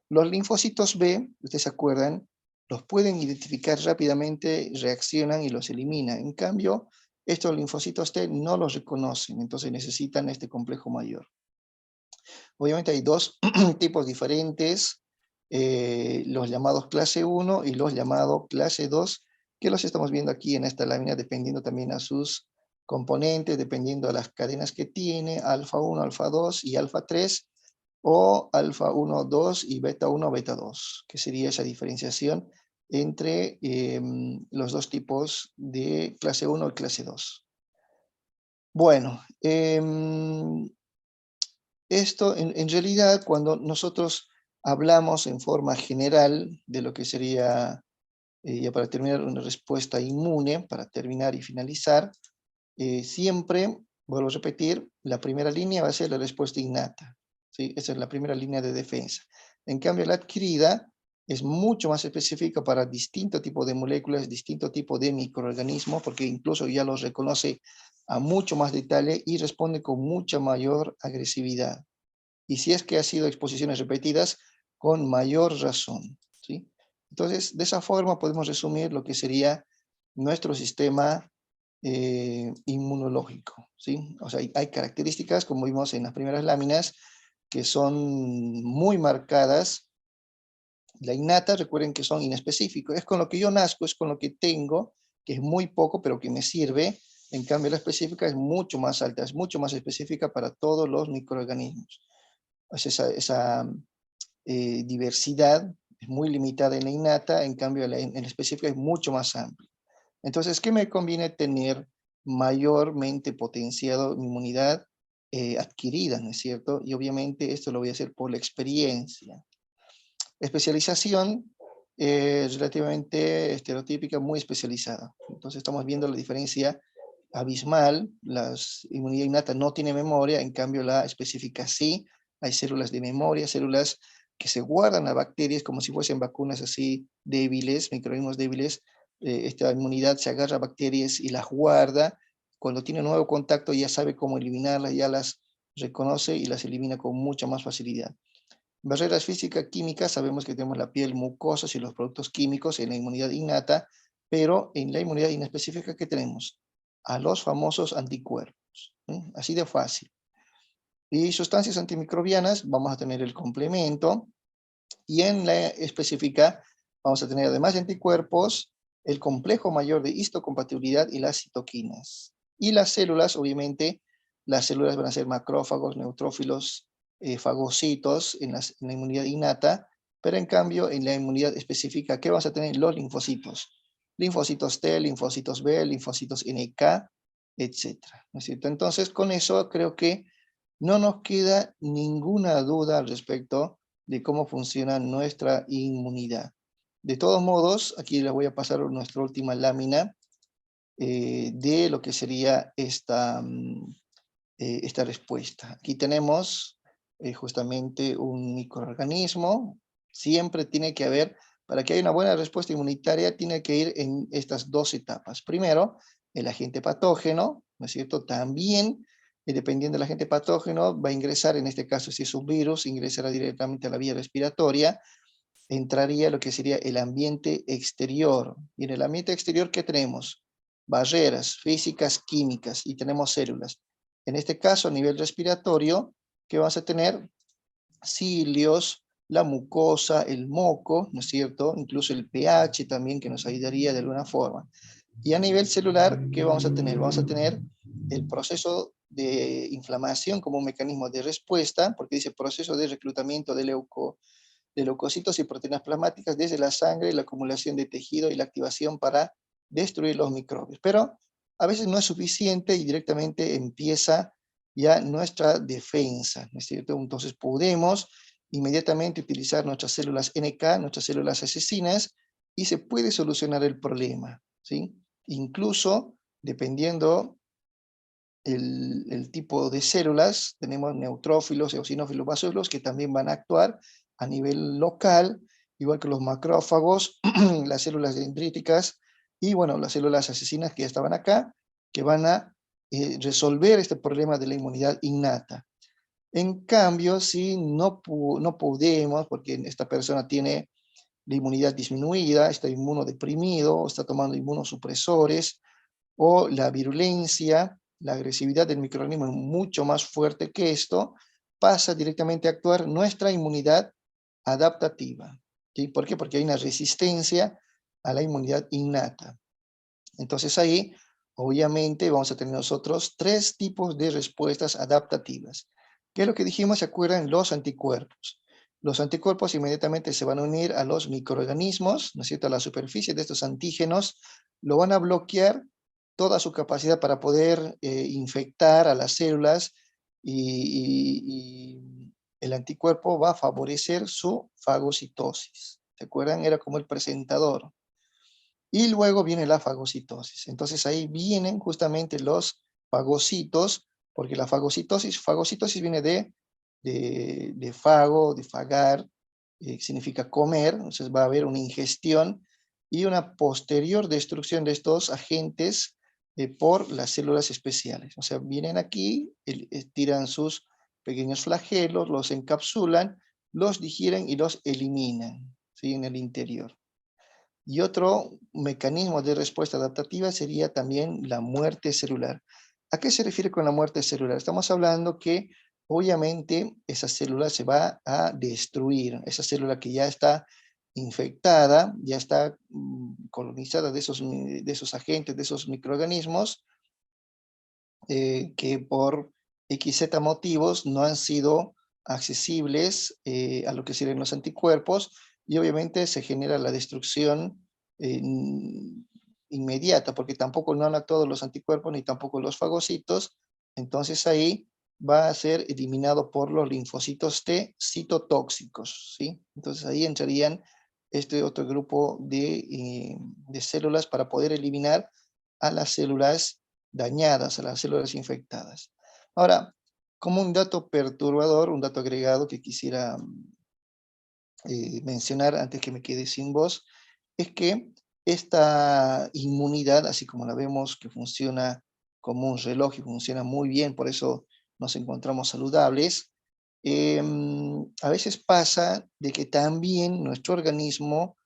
Los linfocitos B, ustedes se acuerdan, los pueden identificar rápidamente, reaccionan y los eliminan. En cambio, estos linfocitos T no los reconocen, entonces necesitan este complejo mayor. Obviamente hay 2 tipos diferentes, los llamados clase 1 y los llamados clase 2, que los estamos viendo aquí en esta lámina, dependiendo también a sus componentes, dependiendo a las cadenas que tiene, alfa 1, alfa 2 y alfa 3, o alfa 1, 2 y beta 1, beta 2, que sería esa diferenciación entre los 2 tipos de clase 1 y clase 2. Bueno, esto en realidad cuando nosotros hablamos en forma general de lo que sería, ya para terminar, una respuesta inmune, para terminar y finalizar, siempre, vuelvo a repetir, la primera línea va a ser la respuesta innata. ¿Sí? Esa es la primera línea de defensa. En cambio, la adquirida es mucho más específica para distinto tipo de moléculas, distinto tipo de microorganismos, porque incluso ya los reconoce a mucho más detalle y responde con mucha mayor agresividad. Y si es que ha sido exposiciones repetidas, con mayor razón. ¿Sí? Entonces, de esa forma podemos resumir lo que sería nuestro sistema inmunológico. ¿Sí? O sea, hay características, como vimos en las primeras láminas, que son muy marcadas. La innata, recuerden que son inespecíficos. Es con lo que yo nazco, es con lo que tengo, que es muy poco, pero que me sirve. En cambio, la específica es mucho más alta, es mucho más específica para todos los microorganismos. Es esa diversidad es muy limitada en la innata, en cambio en la específica es mucho más amplia. Entonces, ¿qué me conviene tener mayormente potenciado mi inmunidad adquirida, ¿no es cierto? Y obviamente esto lo voy a hacer por la experiencia. Especialización relativamente estereotípica, muy especializada. Entonces estamos viendo la diferencia abismal. La inmunidad innata no tiene memoria, en cambio la específica sí. Hay células de memoria, células que se guardan a bacterias como si fuesen vacunas así débiles, microorganismos débiles. Esta inmunidad se agarra a bacterias y las guarda. Cuando tiene un nuevo contacto ya sabe cómo eliminarlas, ya las reconoce y las elimina con mucha más facilidad. Barreras físicas, químicas, sabemos que tenemos la piel, mucosas y los productos químicos en la inmunidad innata, pero en la inmunidad inespecífica, ¿qué tenemos? A los famosos anticuerpos, ¿sí? Así de fácil. Y sustancias antimicrobianas, vamos a tener el complemento, y en la específica vamos a tener además de anticuerpos, el complejo mayor de histocompatibilidad y las citoquinas. Y las células, obviamente, las células van a ser macrófagos, neutrófilos, fagocitos en la inmunidad innata, pero en cambio en la inmunidad específica, ¿qué vamos a tener? Los linfocitos. Linfocitos T, linfocitos B, linfocitos NK, etc. ¿No es cierto? Entonces, con eso creo que no nos queda ninguna duda al respecto de cómo funciona nuestra inmunidad. De todos modos, aquí les voy a pasar nuestra última lámina de lo que sería esta respuesta. Aquí tenemos justamente un microorganismo. Siempre tiene que haber, para que haya una buena respuesta inmunitaria, tiene que ir en estas dos etapas. Primero, el agente patógeno, ¿no es cierto? También, dependiendo del agente patógeno, va a ingresar, en este caso si es un virus, ingresará directamente a la vía respiratoria, entraría lo que sería el ambiente exterior. Y en el ambiente exterior, ¿qué tenemos? Barreras físicas, químicas, y tenemos células. En este caso, a nivel respiratorio, ¿qué vamos a tener? Cilios, la mucosa, el moco, ¿no es cierto? Incluso el pH también, que nos ayudaría de alguna forma. Y a nivel celular, ¿qué vamos a tener? Vamos a tener el proceso de inflamación como un mecanismo de respuesta, porque dice proceso de reclutamiento de leucocitos y proteínas plasmáticas desde la sangre, la acumulación de tejido y la activación para destruir los microbios. Pero a veces no es suficiente y directamente empieza ya nuestra defensa, ¿no es cierto? Entonces podemos inmediatamente utilizar nuestras células NK, nuestras células asesinas, y se puede solucionar el problema, ¿sí? Incluso, dependiendo el tipo de células, tenemos neutrófilos, eosinófilos, basófilos, que también van a actuar a nivel local, igual que los macrófagos, las células dendríticas, y bueno, las células asesinas que ya estaban acá, que van a resolver este problema de la inmunidad innata. En cambio, si no podemos, porque esta persona tiene la inmunidad disminuida, está inmunodeprimido, está tomando inmunosupresores, o la virulencia, la agresividad del microorganismo es mucho más fuerte que esto, pasa directamente a actuar nuestra inmunidad adaptativa. ¿Sí? ¿Por qué? Porque hay una resistencia a la inmunidad innata. Entonces ahí, obviamente, vamos a tener nosotros tres tipos de respuestas adaptativas. ¿Qué es lo que dijimos? ¿Se acuerdan? Los anticuerpos. Los anticuerpos inmediatamente se van a unir a los microorganismos, ¿no es cierto? A la superficie de estos antígenos, lo van a bloquear toda su capacidad para poder infectar a las células y el anticuerpo va a favorecer su fagocitosis. ¿Se acuerdan? Era como el presentador. Y luego viene la fagocitosis. Entonces ahí vienen justamente los fagocitos, porque la fagocitosis viene de fago, de fagar, significa comer, entonces va a haber una ingestión y una posterior destrucción de estos agentes por las células especiales. O sea, vienen aquí, tiran sus pequeños flagelos, los encapsulan, los digieren y los eliminan, ¿sí? En el interior. Y otro mecanismo de respuesta adaptativa sería también la muerte celular. ¿A qué se refiere con la muerte celular? Estamos hablando que obviamente esa célula se va a destruir, esa célula que ya está infectada, ya está colonizada de esos agentes, de esos microorganismos, que por XZ motivos no han sido accesibles a lo que serían los anticuerpos, y obviamente se genera la destrucción inmediata, porque tampoco no han actuado los anticuerpos ni tampoco los fagocitos, entonces ahí va a ser eliminado por los linfocitos T citotóxicos, ¿sí? Entonces ahí entrarían este otro grupo de células para poder eliminar a las células dañadas, a las células infectadas. Ahora, como un dato perturbador, un dato agregado que quisiera mencionar antes que me quede sin voz, es que esta inmunidad, así como la vemos que funciona como un reloj y funciona muy bien, por eso nos encontramos saludables, a veces pasa de que también nuestro organismo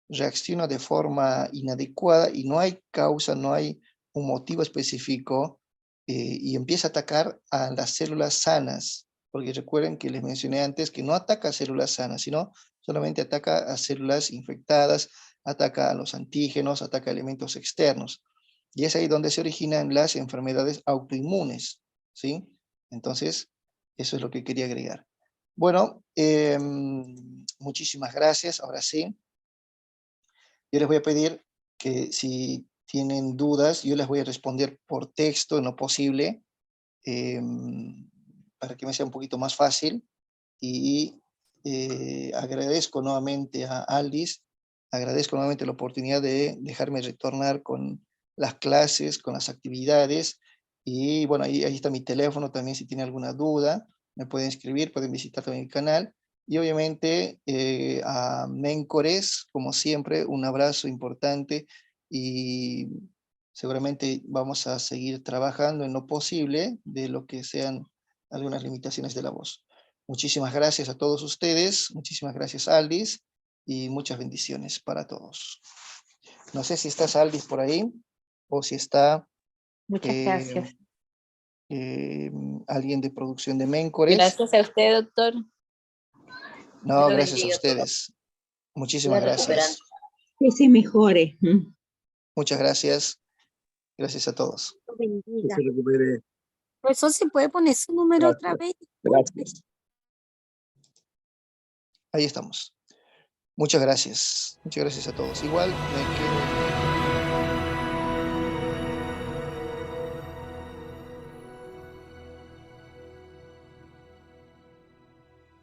reacciona de forma inadecuada y no hay causa, no hay un motivo específico y empieza a atacar a las células sanas, porque recuerden que les mencioné antes que no ataca a células sanas, sino solamente ataca a células infectadas, ataca a los antígenos, ataca a elementos externos. Y es ahí donde se originan las enfermedades autoinmunes, ¿sí? Entonces, eso es lo que quería agregar. Bueno, muchísimas gracias. Ahora sí, yo les voy a pedir que si tienen dudas, yo les voy a responder por texto en lo posible, para que me sea un poquito más fácil. Y agradezco nuevamente a Aldis, agradezco nuevamente la oportunidad de dejarme retornar con las clases, con las actividades, y bueno, ahí está mi teléfono también si tienen alguna duda, me pueden escribir, pueden visitar también el canal, y obviamente a Mencores, como siempre, un abrazo importante, y seguramente vamos a seguir trabajando en lo posible de lo que sean algunas limitaciones de la voz. Muchísimas gracias a todos ustedes, muchísimas gracias Aldis, y muchas bendiciones para todos. No sé si estás Aldis por ahí, o si está Muchas gracias. alguien de producción de Mencores. Gracias a usted, doctor. No, Dios gracias a bendiga a todos. ustedes. Muchísimas Siga recuperando. gracias. Que se mejore. Muchas gracias. Gracias a todos. Dios Que bendiga. se recupere. Profesor, ¿se puede poner su número otra vez? Gracias. Ahí estamos. Muchas gracias. Muchas gracias a todos. Igual me quedo